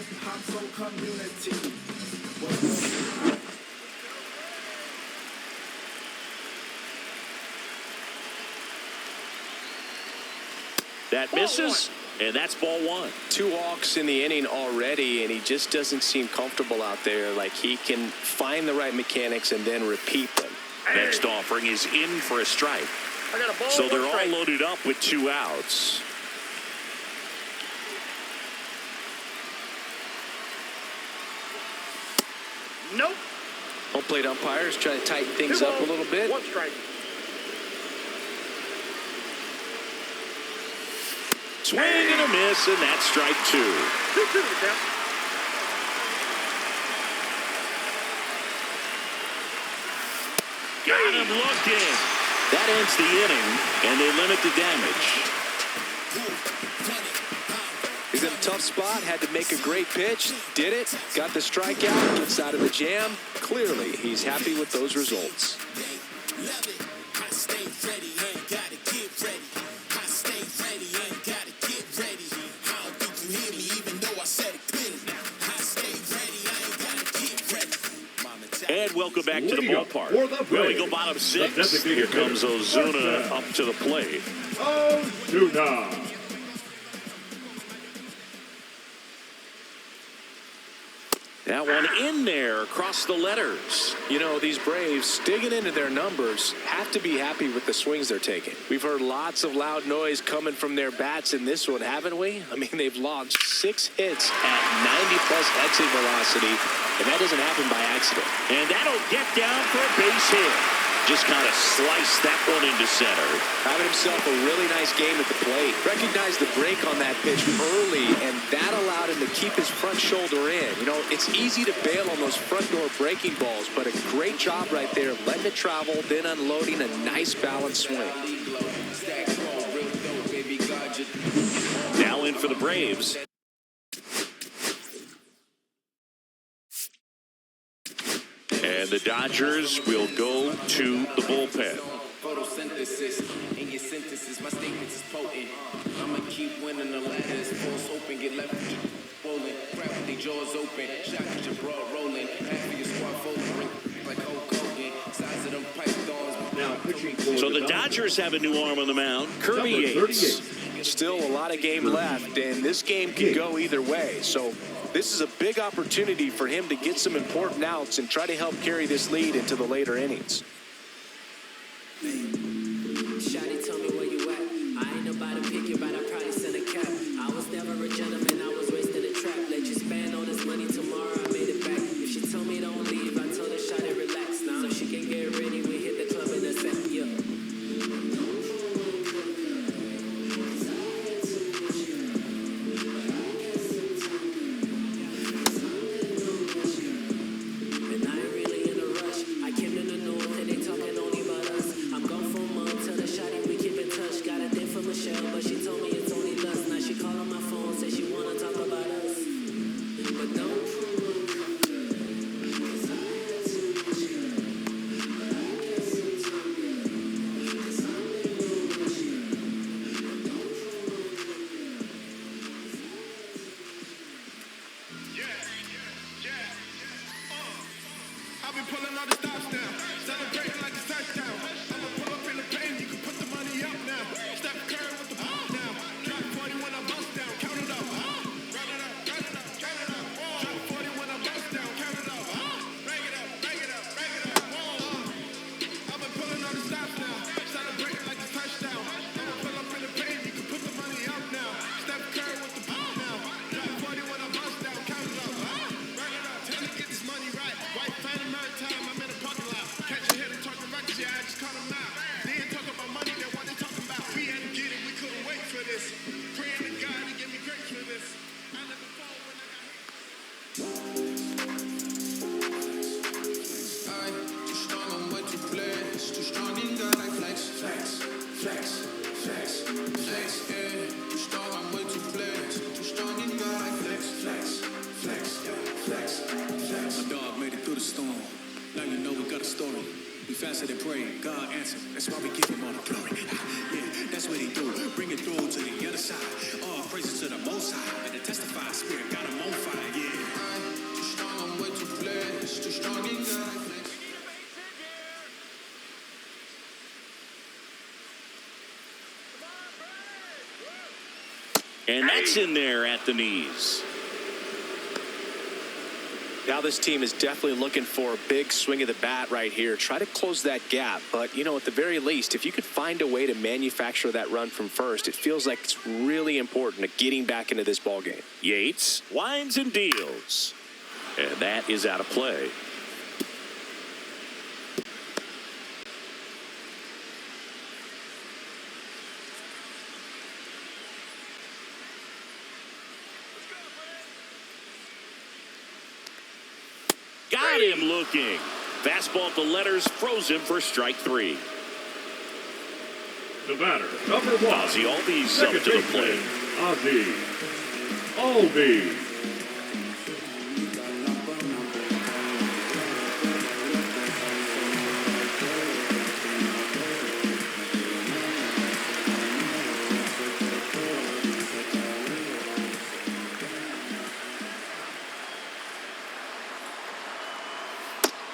That misses, and that's ball 1. 2 walks in the inning already, and he just doesn't seem comfortable out there. Like he can find the right mechanics and then repeat them. Next offering is in for a strike. I got a ball. So they're all loaded up with 2 outs. Nope. Home plate umpires trying to tighten things up a little bit. 1 strike. Swing and a miss, and that's strike 2. 2-2 to count. Got him looking. That ends the inning, and they limit the damage. He's in a tough spot, had to make a great pitch, did it, got the strikeout, gets out of the jam. Clearly, he's happy with those results. And welcome back to the ballpark. Well, we go bottom 6. Here comes Ozuna up to the plate. Ozuna. That one in there across the letters. You know, these Braves, digging into their numbers, have to be happy with the swings they're taking. We've heard lots of loud noise coming from their bats in this one, haven't we? I mean, they've launched 6 hits at 90-plus exit velocity, and that doesn't happen by accident. And that'll get down for a base hit. Just kind of sliced that one into center. Having himself a really nice game at the plate. Recognized the break on that pitch early, and that allowed him to keep his front shoulder in. You know, it's easy to bail on those front door breaking balls, but a great job right there, letting it travel, then unloading a nice balanced swing. Now in for the Braves. And the Dodgers will go to the bullpen. Photosynthesis in your synthesis, my statements is potent. I'ma keep winning the ladders, force open, get left rolling, crap with their jaws open, shot with your broad rolling, half of your squad folding, like Hulk Hogan, size of them pythons. Now pitching for So the Dodgers have a new arm on the mound, Kirby Yates. Still a lot of game left, and this game can go either way. So this is a big opportunity for him to get some important outs and try to help carry this lead into the later innings. Shawty told me where you at. I ain't about to pick you, but I probably sent a cap. I was never a gentleman, I was raised in a trap. Let you spend all this money tomorrow, I made it back. If she told me don't leave, I told her Shawty relax now. So she can get ready, we hit the club in a sec, yeah. I've been pulling all the stops now, celebrating like it's touchdown. I'ma pull up in the pain, you can put the money up now. Step Curry with the ball now. Drop 40 when I bust down, count it up. Run it up, run it up, count it up. Drop 40 when I bust down, count it up. Bang it up, bang it up, bang it up. I've been pulling all the stops now, celebrating like it's touchdown. I'ma pull up in the pain, you can put the money up now. Step Curry with the ball now. Drop 40 when I bust down, count it up. Run it up, tell me get this money right. White Phantom Maritime, I'm in a parking lot. Catch your head and talking records, yeah, I just caught them out. They ain't talking about money, that what they talking about. We had to get it, we couldn't wait for this. Praying to God to give me grace for this. I never fall when I got Too strong, I'm way too blessed. Too strong, you gotta flex, flex, flex, flex, flex, yeah. Too strong, I'm way too blessed. Too strong, you gotta flex, flex, flex, flex, flex. My dog made it through the storm. Now you know we got a story. We fasted and prayed, God answered. That's why we give him all the glory. Yeah, that's what he do. Bring it through to the other side. All praises to the Most High. And the testify spirit got him on fire. Yeah. Too strong, I'm way too blessed. Too strong, you gotta flex. And that's in there at the knees. Now this team is definitely looking for a big swing of the bat right here. Try to close that gap. But, you know, at the very least, if you could find a way to manufacture that run from first, it feels like it's really important to getting back into this ball game. Yates winds and deals. And that is out of play. Got him looking. Fastball at the letters, frozen for strike 3. The batter, number 1. Ozzie Albies up to the plate. Ozzie Albies.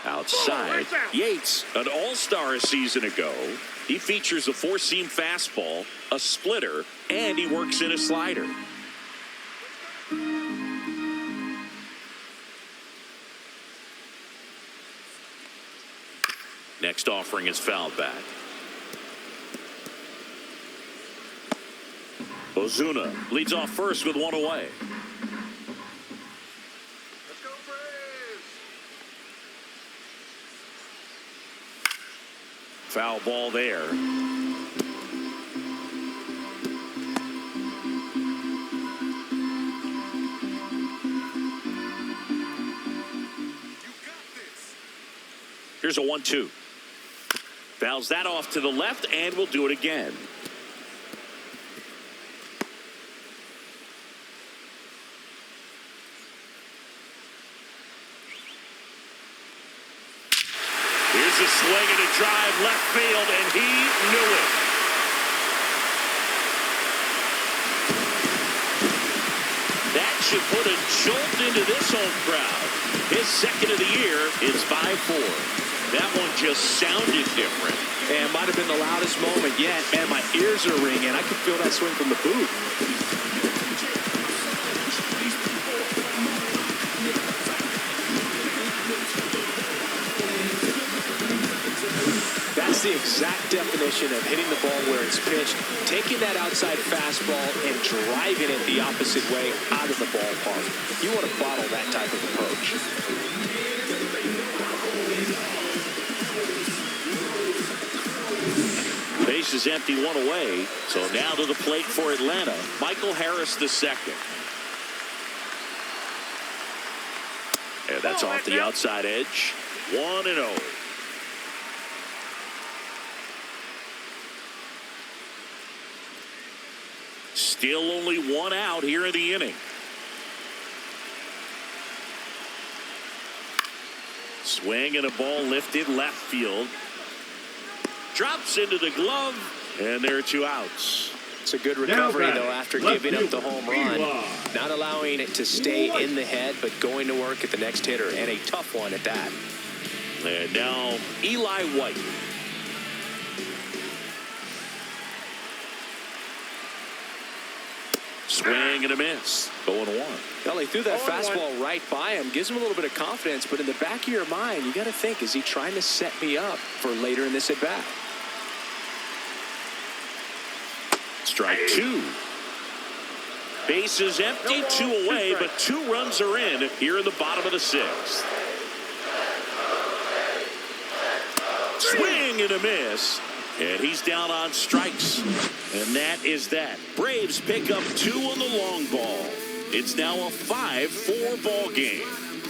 Outside, Yates, an all-star a season ago. He features a four-seam fastball, a splitter, and he works in a slider. Next offering is fouled back. Ozuna leads off first with one away. Foul ball there. Here's a 1-2. Fouls that off to the left, and we'll do it again. Here's a swing and a drive left field, and he knew it. That should put a jolt into this home crowd. His second of the year is 5-4. That one just sounded different. And might have been the loudest moment yet. And my ears are ringing. I could feel that swing from the booth. That's the exact definition of hitting the ball where it's pitched, taking that outside fastball and driving it the opposite way out of the ballpark. You want to bottle that type of approach. Base is empty, one away. So now to the plate for Atlanta, Michael Harris II. And that's off the outside edge. 1-0. Still only one out here in the inning. Swing and a ball lifted left field. Drops into the glove, and there are two outs. It's a good recovery, though, after giving up the home run. Not allowing it to stay in the head, but going to work at the next hitter, and a tough one at that. And now Eli White. Swing and a miss. 0-1. Well, he threw that fastball right by him. Gives him a little bit of confidence, but in the back of your mind, you got to think, is he trying to set me up for later in this at-bat? Strike 2. Base is empty, 2 away, but 2 runs are in here in the bottom of the 6th. Swing and a miss. And he's down on strikes. And that is that. Braves pick up 2 on the long ball. It's now a 5-4 ball game.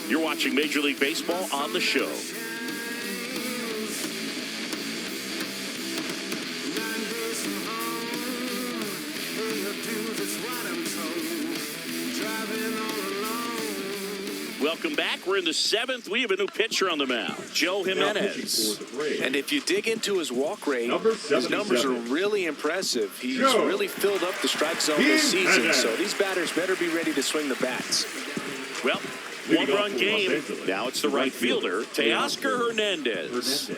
You're watching Major League Baseball on the show. Welcome back. We're in the 7th. We have a new pitcher on the mound, Joe Jimenez. And if you dig into his walk rate, his numbers are really impressive. He's really filled up the strike zone this season, so these batters better be ready to swing the bats. Well, one-run game. Now it's the right fielder, Teoscar Hernandez.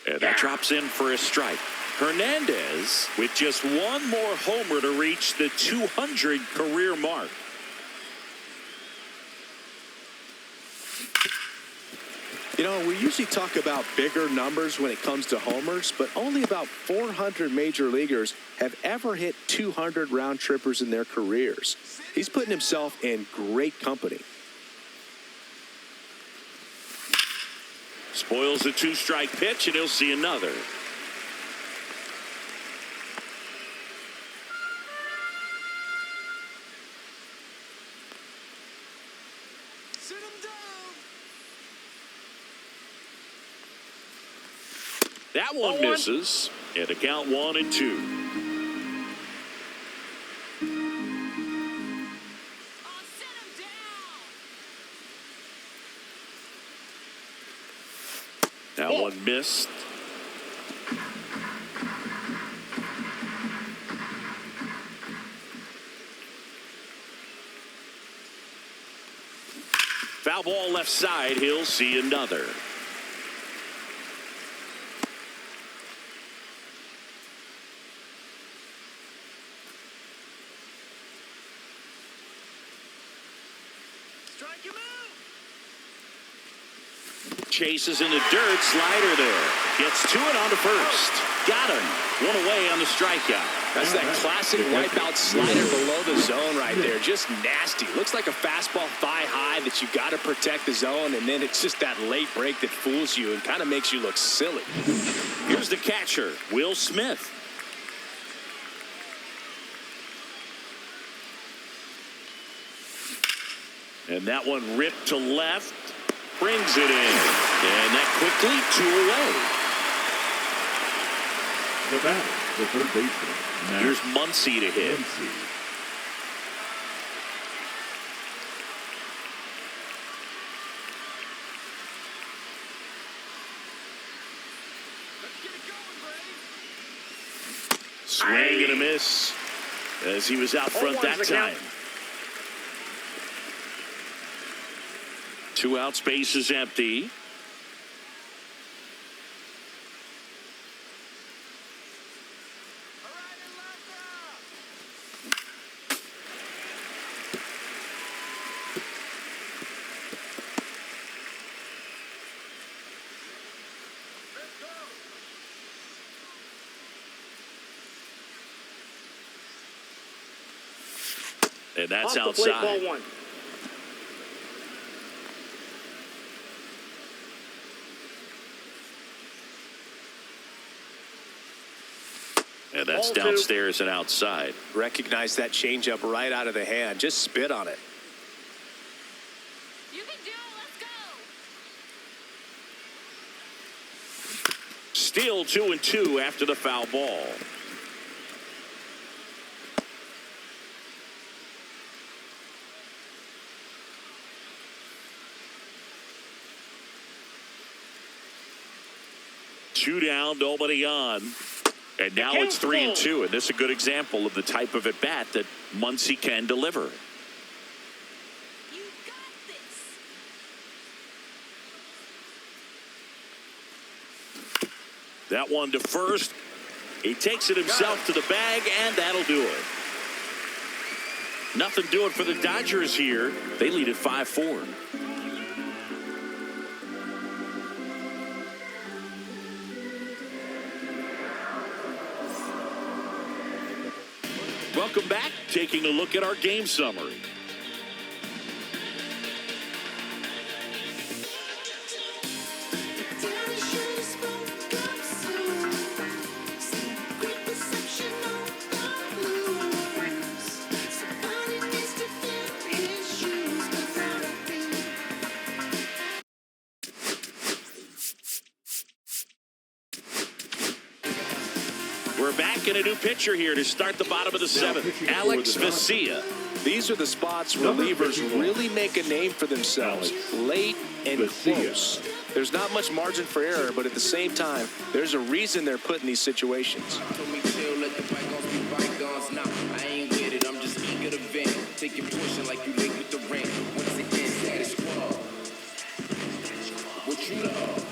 And that drops in for a strike. Hernandez with just one more homer to reach the 200 career mark. You know, we usually talk about bigger numbers when it comes to homers, but only about 400 major leaguers have ever hit 200 round trippers in their careers. He's putting himself in great company. Spoils a 2-strike pitch, and he'll see another. That one misses. And a count 1-2. That one missed. Foul ball left side. He'll see another. Chases in the dirt. Slider there. Gets to it on to first. Got him. One away on the strikeout. That's that classic wipeout slider below the zone right there. Just nasty. Looks like a fastball thigh high that you got to protect the zone, and then it's just that late break that fools you and kind of makes you look silly. Here's the catcher, Will Smith. And that one ripped to left. Brings it in. And that quickly 2 away. The batter, the third baseman. Here's Muncy to hit. Swing and a miss as he was out front that time. 2 out, space is empty. And that's outside. Ball 1. And that's downstairs and outside. Recognize that changeup right out of the hand. Just spit on it. You can do it. Let's go. Still 2-2 after the foul ball. Two down, nobody on. And now it's 3-2, and this is a good example of the type of at-bat that Muncy can deliver. You got this. That one to first. He takes it himself to the bag, and that'll do it. Nothing doing for the Dodgers here. They lead at 5-4. Welcome back. Taking a look at our game summary. We're back in a new pitcher here to start the bottom of the 7th. Alex Vesia. These are the spots relievers really make a name for themselves. Late and close. There's not much margin for error, but at the same time, there's a reason they're put in these situations. Told me chill, let the bygones be bygones. Nah, I ain't with it. I'm just eager to vent. Take your portion like you late with the rent. Once again, status quo. What you know?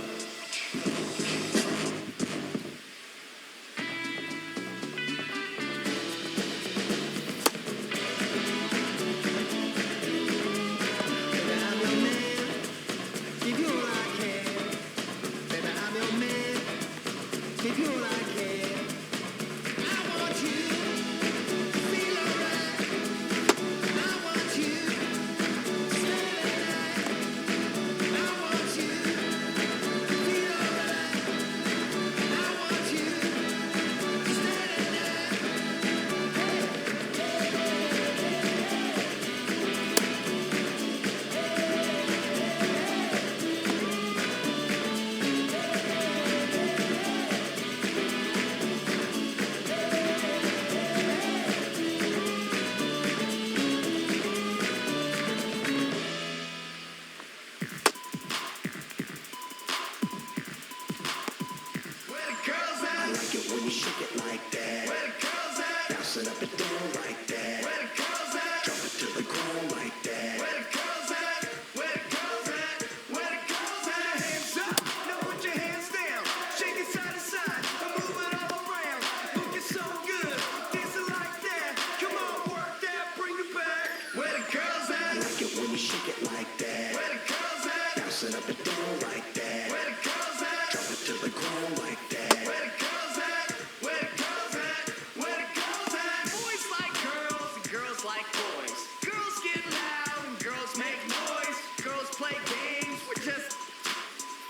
like it when you shake it like that. Where the girls at? Bounce it up and down like that. Where the girls at? Drop it to the ground like that. Where the girls at? Where the girls at? Where the girls at? Hands up, now put your hands down. Shake it side to side, and move it all around. Looking so good, dancing like that. Come on, work that, bring it back. Where the girls at? I like it when you shake it like that. Where the girls at? Bounce it up and down like that. Where the girls at? Drop it to the ground like that. Where the girls at? Where the girls at? Where the girls at? Boys like girls and girls like boys. Girls get loud and girls make noise. Girls play games. We're just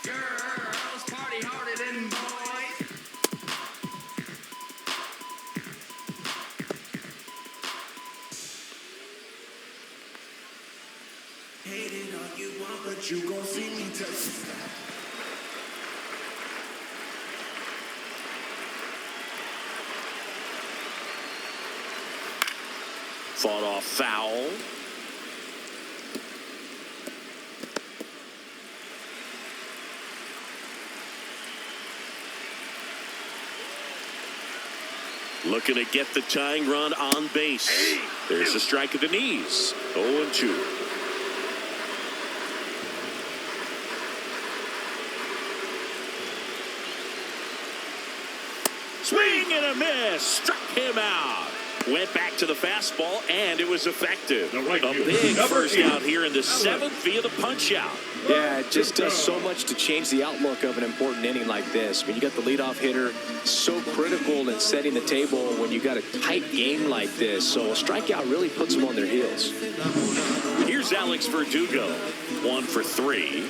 girls party harder than boys. Hate it all you want, but you gon' see me touch. Fought off foul. Looking to get the tying run on base. There's a strike at the knees. 0-2. Swing and a miss. Struck him out. Went back to the fastball, and it was effective. A big first out here in the 7th via the punch-out. Yeah, it just does so much to change the outlook of an important inning like this. I mean, you got the leadoff hitter, so critical in setting the table when you got a tight game like this. So a strikeout really puts them on their heels. Here's Alex Verdugo, 1 for 3.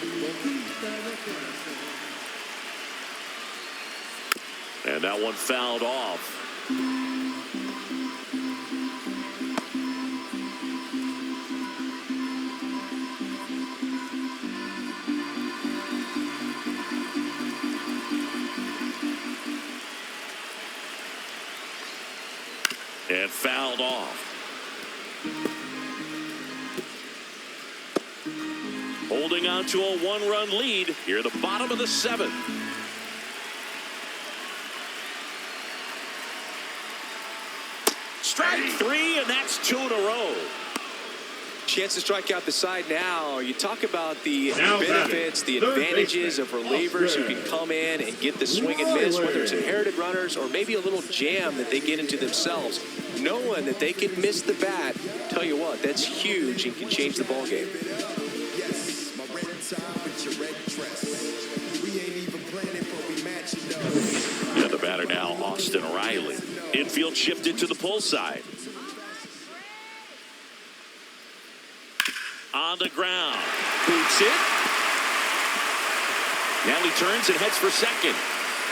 And that one fouled off. And fouled off. Holding on to a 1-run lead here at the bottom of the 7th. Strike 3, and that's 2 in a row. Chance to strike out the side now. You talk about the benefits, the advantages of relievers who can come in and get the swing and miss, whether it's inherited runners or maybe a little jam that they get into themselves. Knowing that they can miss the bat, tell you what, that's huge and can change the ball game. Yes, my red tie with your red dress. We ain't even planning, but we matching up. Yeah, the batter now, Austin Riley. Infield shifted to the pull side. On the ground. Boots it. Now he turns and heads for second.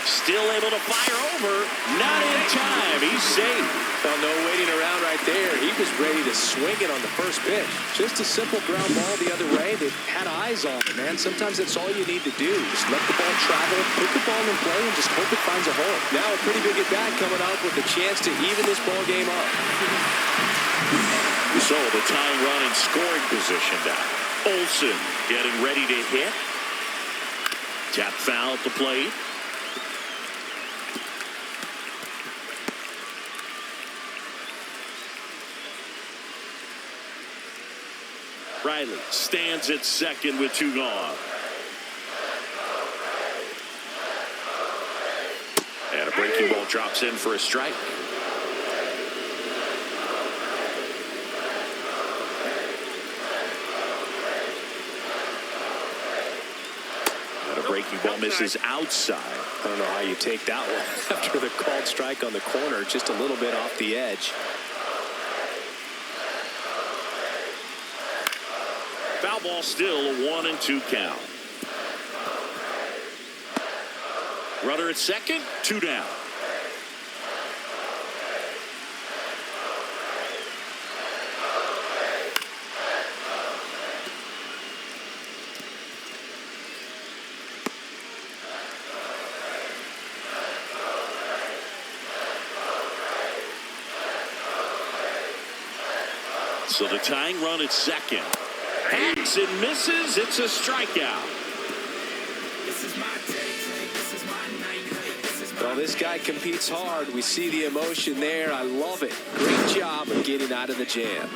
Still able to fire over. Not in time. He's safe. Well, no waiting around right there. He was ready to swing it on the first pitch. Just a simple ground ball the other way. They had eyes on it, man. Sometimes that's all you need to do. Just let the ball travel, put the ball in play, and just hope it finds a hole. Now a pretty big at-bat coming up with a chance to even this ball game up. So the tying run in scoring position now. Olsen getting ready to hit. Tap foul at the plate. Riley stands at second with 2 gone. And a breaking ball drops in for a strike. And a breaking ball misses outside. I don't know how you take that one after the called strike on the corner, just a little bit off the edge. Foul ball, still a 1-2 count. Runner at second, 2 down. So the tying run at second. Hacks and misses. It's a strikeout. Well, this guy competes hard. We see the emotion there. I love it. Great job of getting out of the jam.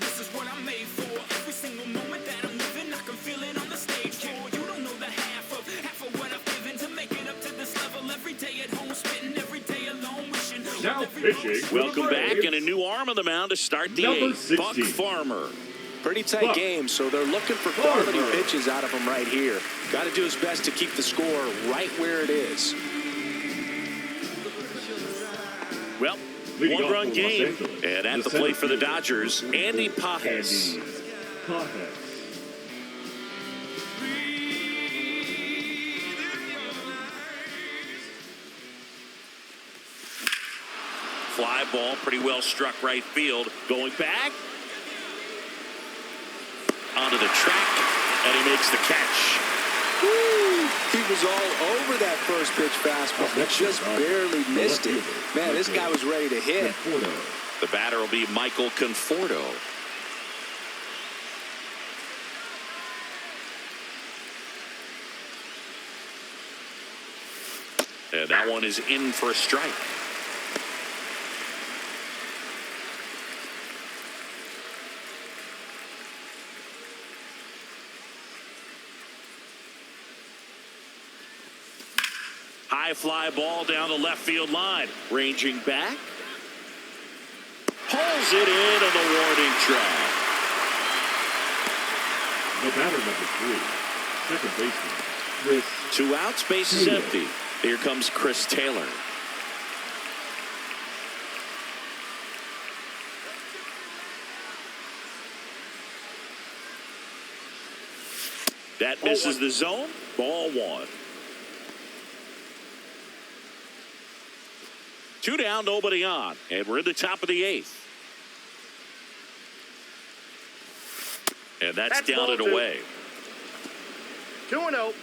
This is what I'm made for. Every single moment that I'm living, I can feel it on the stage floor. You don't know the half of what I've given to make it up to this level. Every day at home, spitting every day alone, wishing. Now pitching. Welcome back, and a new arm on the mound to start the Number 8th. Buck 16. Farmer. Pretty tight game, so they're looking for quality pitches out of him right here. Got to do his best to keep the score right where it is. Well, Leading off one-run for Los game, Angeles, and at the the plate for the center Dodgers, Andy Pajes. Andy Pajes. Fly ball, pretty well struck right field. Going back. Onto the track, and he makes the catch. Woo! He was all over that first pitch fastball. He just barely missed it. Man, this guy was ready to hit. The batter will be Michael Conforto. And that one is in for a strike. High fly ball down the left field line. Ranging back. Pulls it in on the warning track. The batter number 3, second baseman, Chris. 2 outs, base is empty. Here comes Chris Taylor. That misses the zone. Ball 1. 2 down, nobody on, and we're in the top of the 8th. And that's down and away. 2-0.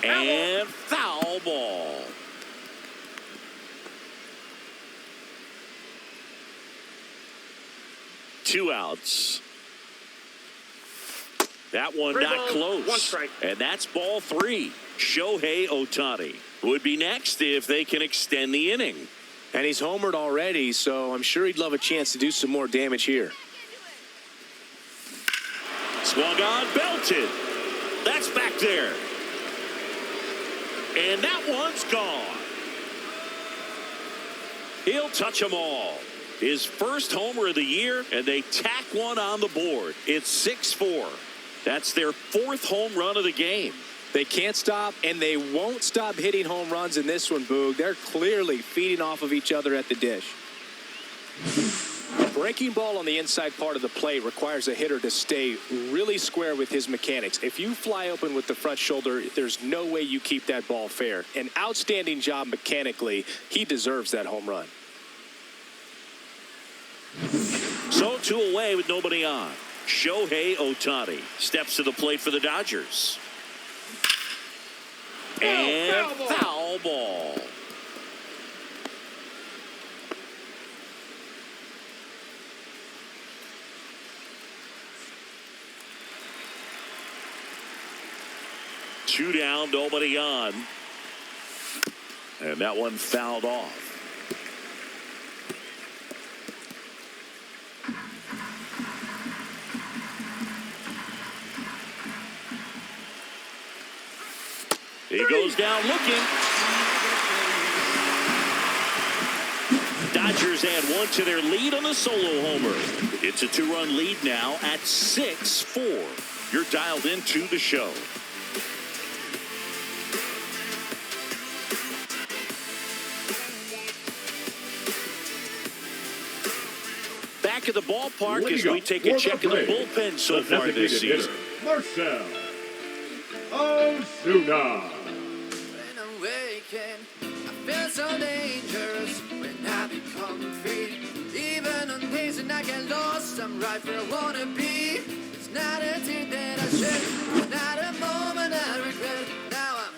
And foul ball. Two outs. That one not close. 1 strike. And that's ball 3. Shohei Ohtani would be next if they can extend the inning. And he's homered already, so I'm sure he'd love a chance to do some more damage here. Swung on, belted. That's back there. And that one's gone. He'll touch them all. His first homer of the year, and they tack one on the board. It's 6-4. That's their 4th home run of the game. They can't stop, and they won't stop hitting home runs in this one, Boog. They're clearly feeding off of each other at the dish. A breaking ball on the inside part of the plate requires a hitter to stay really square with his mechanics. If you fly open with the front shoulder, there's no way you keep that ball fair. An outstanding job mechanically. He deserves that home run. So 2 away with nobody on. Shohei Ohtani steps to the plate for the Dodgers. And foul ball. Two down, nobody on. And that one fouled off. He goes down looking. Dodgers add 1 to their lead on a solo homer. It's a 2-run lead now at 6-4. You're dialed into the show. Back at the ballpark as we take a check of the bullpen so far this season. Marcel Osuna. When I'm waking, I feel so dangerous when I become free. Even on days when I get lost, I'm right where I wanna be. It's not a thing that I should, not a moment I regret. Now I'm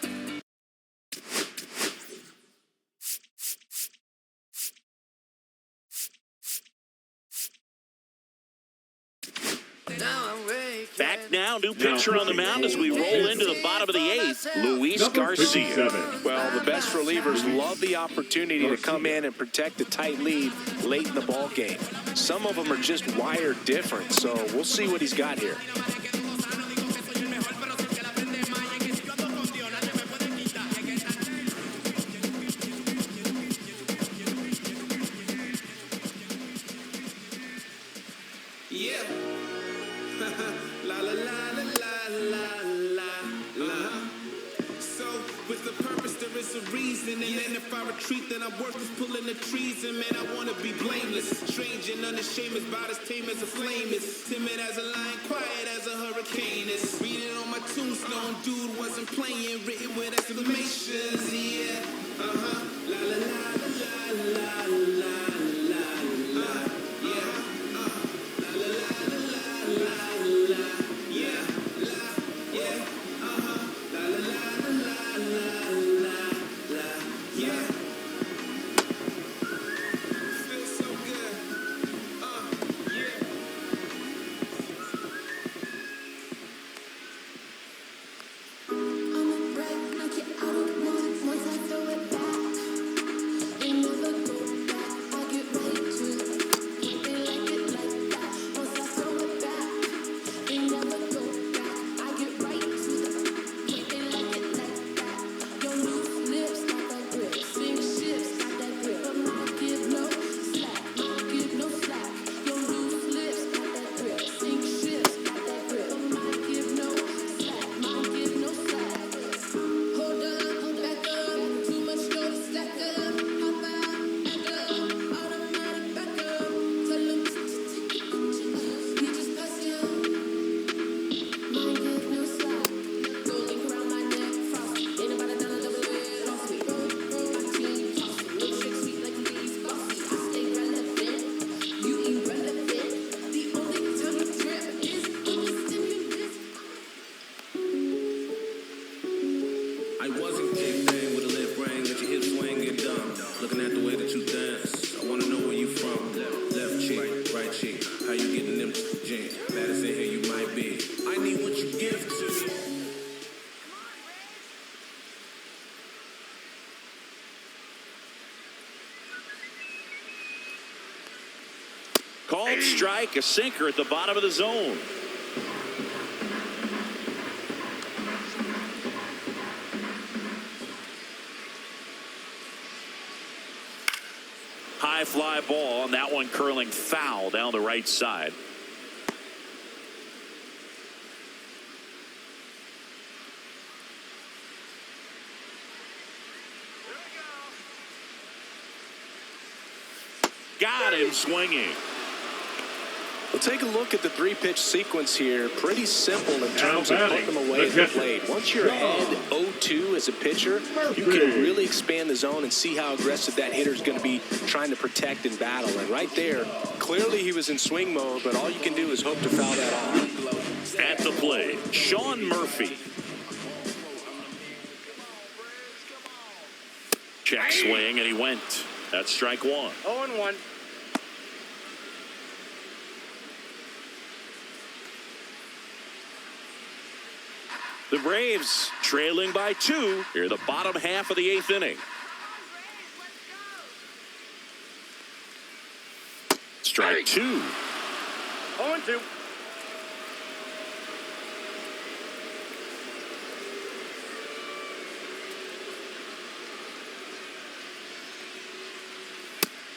new pitcher on the mound as we roll into the bottom of the eighth, Luis Garcia. Well, the best relievers love the opportunity to come in and protect a tight lead late in the ball game. Some of them are just wired different, so we'll see what he's got here. Yeah. La la la la la la la. So, with the purpose, there is a reason. And then if I retreat, then I'm worthless, pulling the treason. Man, I wanna be blameless. Strange and unashamed, is about as tame as a flame is. Timid as a lion, quiet as a hurricane is. Read it on my tombstone, dude wasn't playing, written with exclamations. Yeah. La la la la la la la la. Yeah. Called strike, a sinker at the bottom of the zone. High fly ball, and that one curling foul down the right side. Got him swinging. Well, take a look at the three-pitch sequence here. Pretty simple in terms of putting them away at the plate. Once you're ahead 0-2 as a pitcher, you can really expand the zone and see how aggressive that hitter is going to be trying to protect and battle. And right there, clearly he was in swing mode, but all you can do is hope to foul that off. At the plate, Sean Murphy. Check swing, and he went. That's strike one. 0-1. The Braves trailing by 2 here the bottom half of the 8th inning. Strike 2. 0-2.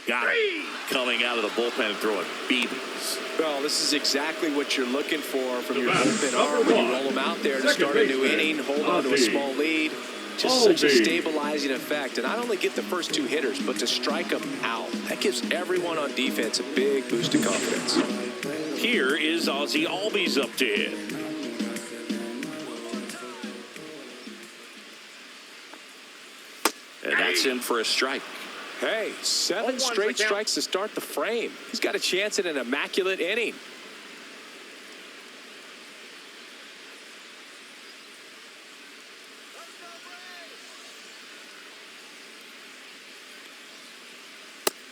Got it. Coming out of the bullpen and throwing BBs. Well, this is exactly what you're looking for from your bullpen arm when you roll them out there to start a new inning, hold on to a small lead. Just such a stabilizing effect. And not only get the first two hitters, but to strike them out. That gives everyone on defense a big boost of confidence. Here is Ozzie Albies up to hit. And that's in for a strike. Hey, 7 straight strikes to start the frame. He's got a chance at an immaculate inning.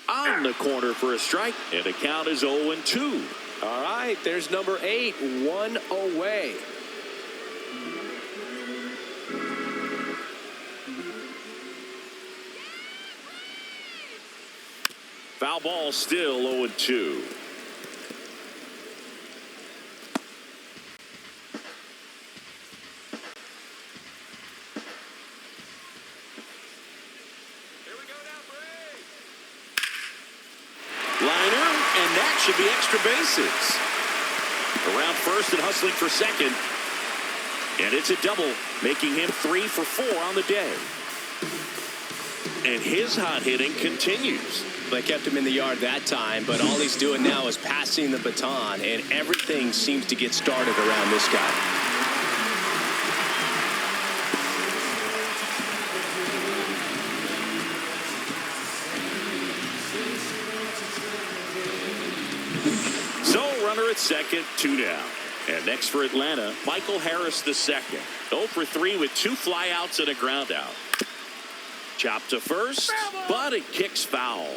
On the corner for a strike, and the count is 0-2. All right, there's number 8, 1 away. Foul ball, still 0-2. Liner, and that should be extra bases. Around first and hustling for second. And it's a double, making him 3 for 4 on the day. And his hot hitting continues. They kept him in the yard that time, but all he's doing now is passing the baton, and everything seems to get started around this guy. So runner at second, 2 down. And next for Atlanta, Michael Harris II. 0 for 3 with 2 flyouts and a ground out. Chop to first, but it kicks foul.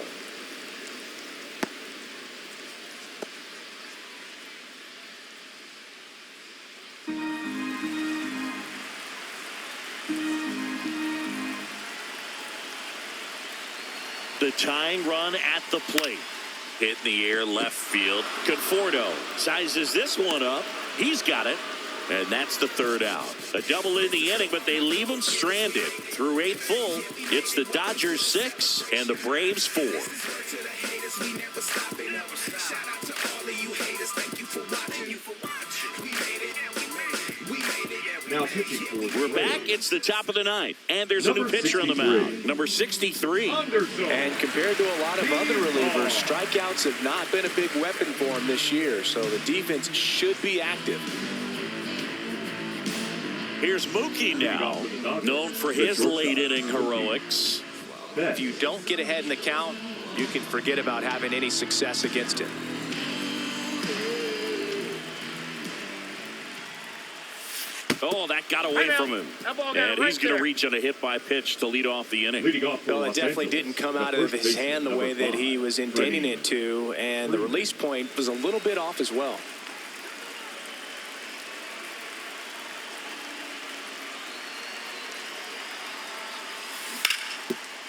The tying run at the plate. Hit in the air left field. Conforto sizes this one up. He's got it. And that's the 3rd out. A double in the inning, but they leave him stranded. Through 8 full, it's the Dodgers 6 and the Braves 4. Now pitching for the We're back. It's the top of the 9th. And there's a new pitcher on the mound. Number 63. And compared to a lot of other relievers, strikeouts have not been a big weapon for him this year. So the defense should be active. Here's Mookie now, known for his late inning heroics. If you don't get ahead in the count, you can forget about having any success against him. Oh, that got away from him. And he's going to reach on a hit by pitch to lead off the inning. Well, it definitely didn't come out of his hand the way that he was intending it to, and the release point was a little bit off as well.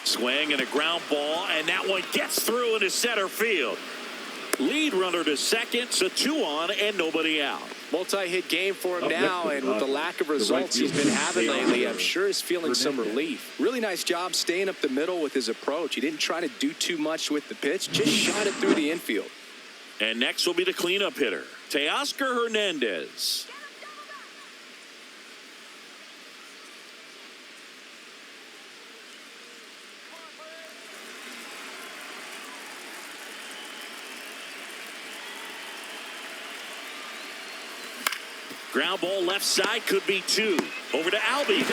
Swing and a ground ball, and that one gets through into center field. Lead runner to second, so 2 on and nobody out. Multi-hit game for him now, and with the lack of results he's been having lately, I'm sure he's feeling some relief. Really nice job staying up the middle with his approach. He didn't try to do too much with the pitch, just shot it through the infield. And next will be the cleanup hitter, Teoscar Hernandez. Ground ball left side, could be 2. Over to Albies.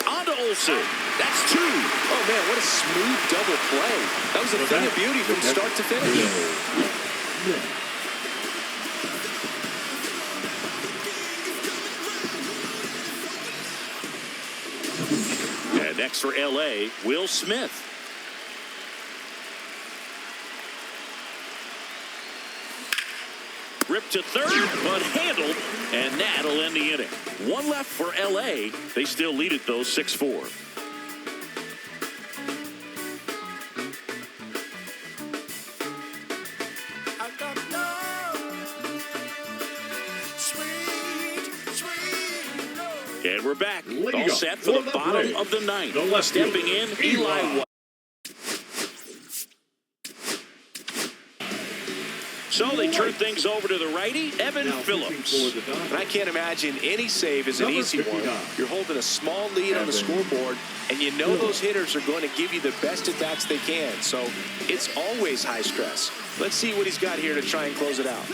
On to Olsen. That's 2. Oh, man, what a smooth double play. That was a thing of beauty from start to finish. And next for L.A., Will Smith. Ripped to third, but handled, and that'll end the inning. 1 left for L.A. They still lead it, though, 6-4. And we're back. All set for the bottom of the 9th. Stepping in, Eli White. So they turn things over to the righty, Evan Phillips. And I can't imagine any save is an easy one. You're holding a small lead on the scoreboard, and you know those hitters are going to give you the best at-bats they can. So it's always high stress. Let's see what he's got here to try and close it out.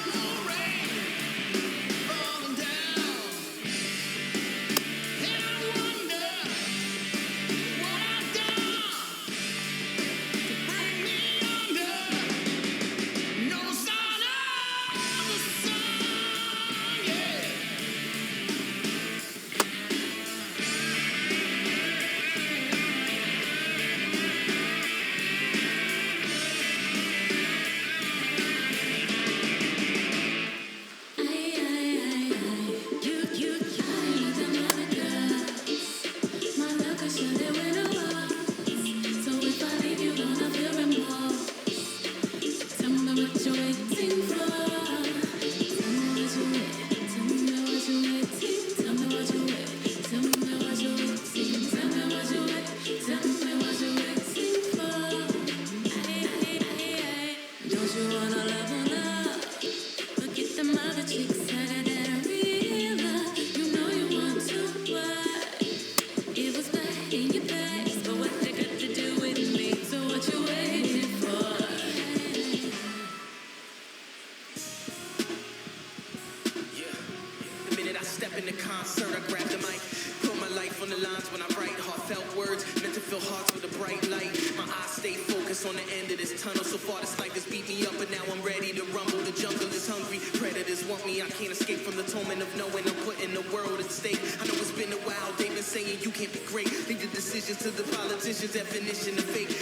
concert, I grabbed the mic. Put my life on the lines when I write heartfelt words, meant to fill hearts with a bright light. My eyes stay focused on the end of this tunnel. So far this life has beat me up, but now I'm ready to rumble. The jungle is hungry, predators want me. I can't escape from the torment of knowing I'm putting the world at stake. I know it's been a while, they've been saying you can't be great. Leave the decisions to the politicians' definition of fake.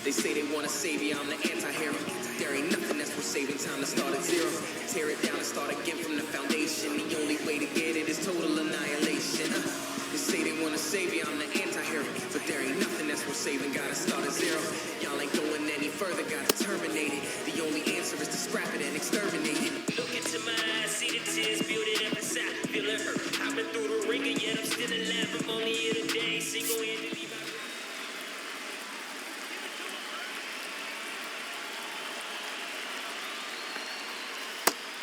They say they want to save you, I'm the anti-hero. There ain't nothing that's worth saving, time to start at zero. Tear it down and start again from the foundation. The only way to get it is total annihilation. They say they want to save you, I'm the anti-hero. But there ain't nothing that's worth saving, gotta start at zero. Y'all ain't going any further, gotta terminate it. The only answer is to scrap it and exterminate it. Look into my eyes, see the tears building up inside. Feel it hurt, hopping through the ringer, yet I'm still alive. I'm only here today, single-handedly.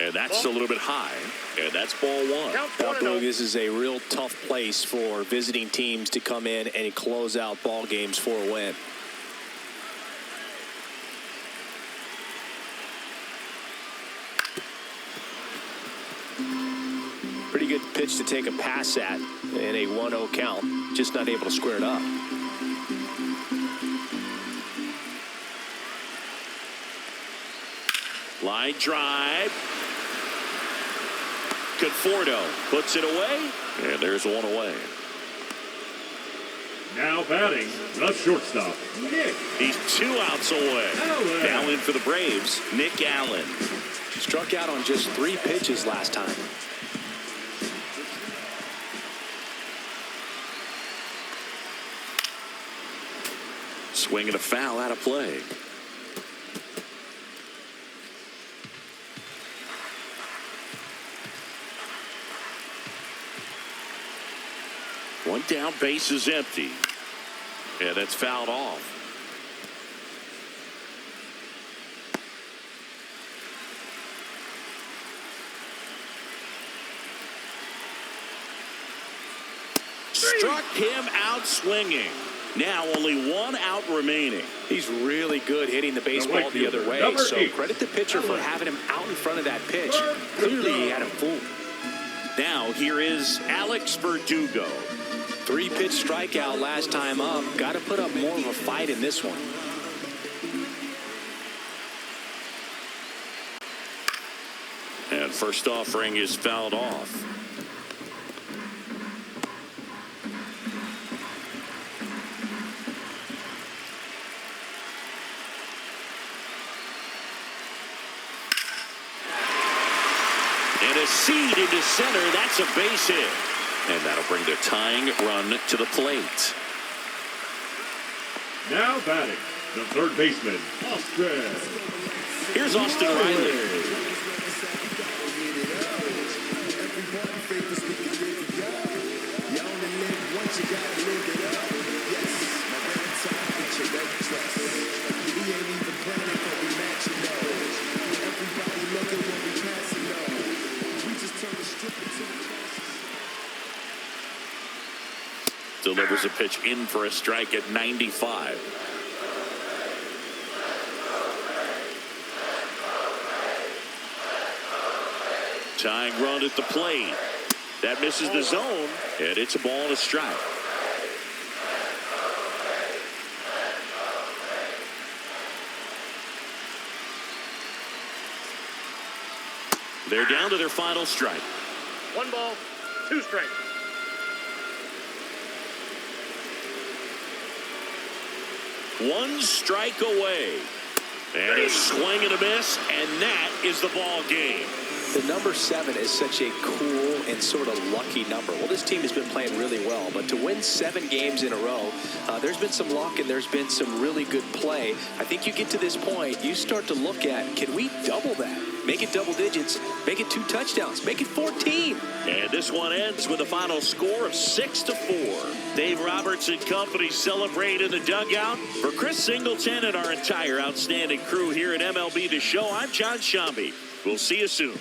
And that's a little bit high. And that's ball one. I believe this is a real tough place for visiting teams to come in and close out ball games for a win. Pretty good pitch to take a pass at in a 1-0 count. Just not able to square it up. Line drive. Conforto puts it away, and there's one away. Now batting, the shortstop, Nick. He's 2 outs away. Allen. Now in for the Braves, Nick Allen. Struck out on just 3 pitches last time. Swinging a foul out of play. One down, base is empty. And that's fouled off. Struck him out swinging. Now only 1 out remaining. He's really good hitting the baseball the other way. So credit the pitcher for having him out in front of that pitch. Clearly he had him fooled. Now here is Alex Verdugo. 3-pitch strikeout last time up. Got to put up more of a fight in this one. And first offering is fouled off. And a seed into center. That's a base hit. And that'll bring the tying run to the plate. Now batting, the third baseman, Austin. Here's Austin Riley. Delivers a pitch in for a strike at 95. Tying run at the plate. That misses the zone, and it's a ball and a strike. They're down to their final strike. 1 ball, 2 strikes. One strike away. And a swing and a miss, and that is the ball game. The number 7 is such a cool and sort of lucky number. Well, this team has been playing really well, but to win 7 games in a row, there's been some luck and there's been some really good play. I think you get to this point, you start to look at, can we double that? Make it double digits, make it 2 touchdowns, make it 14. And this one ends with a final score of 6-4. Dave Roberts and company celebrate in the dugout. For Chris Singleton and our entire outstanding crew here at MLB The Show, I'm John Shambi. We'll see you soon.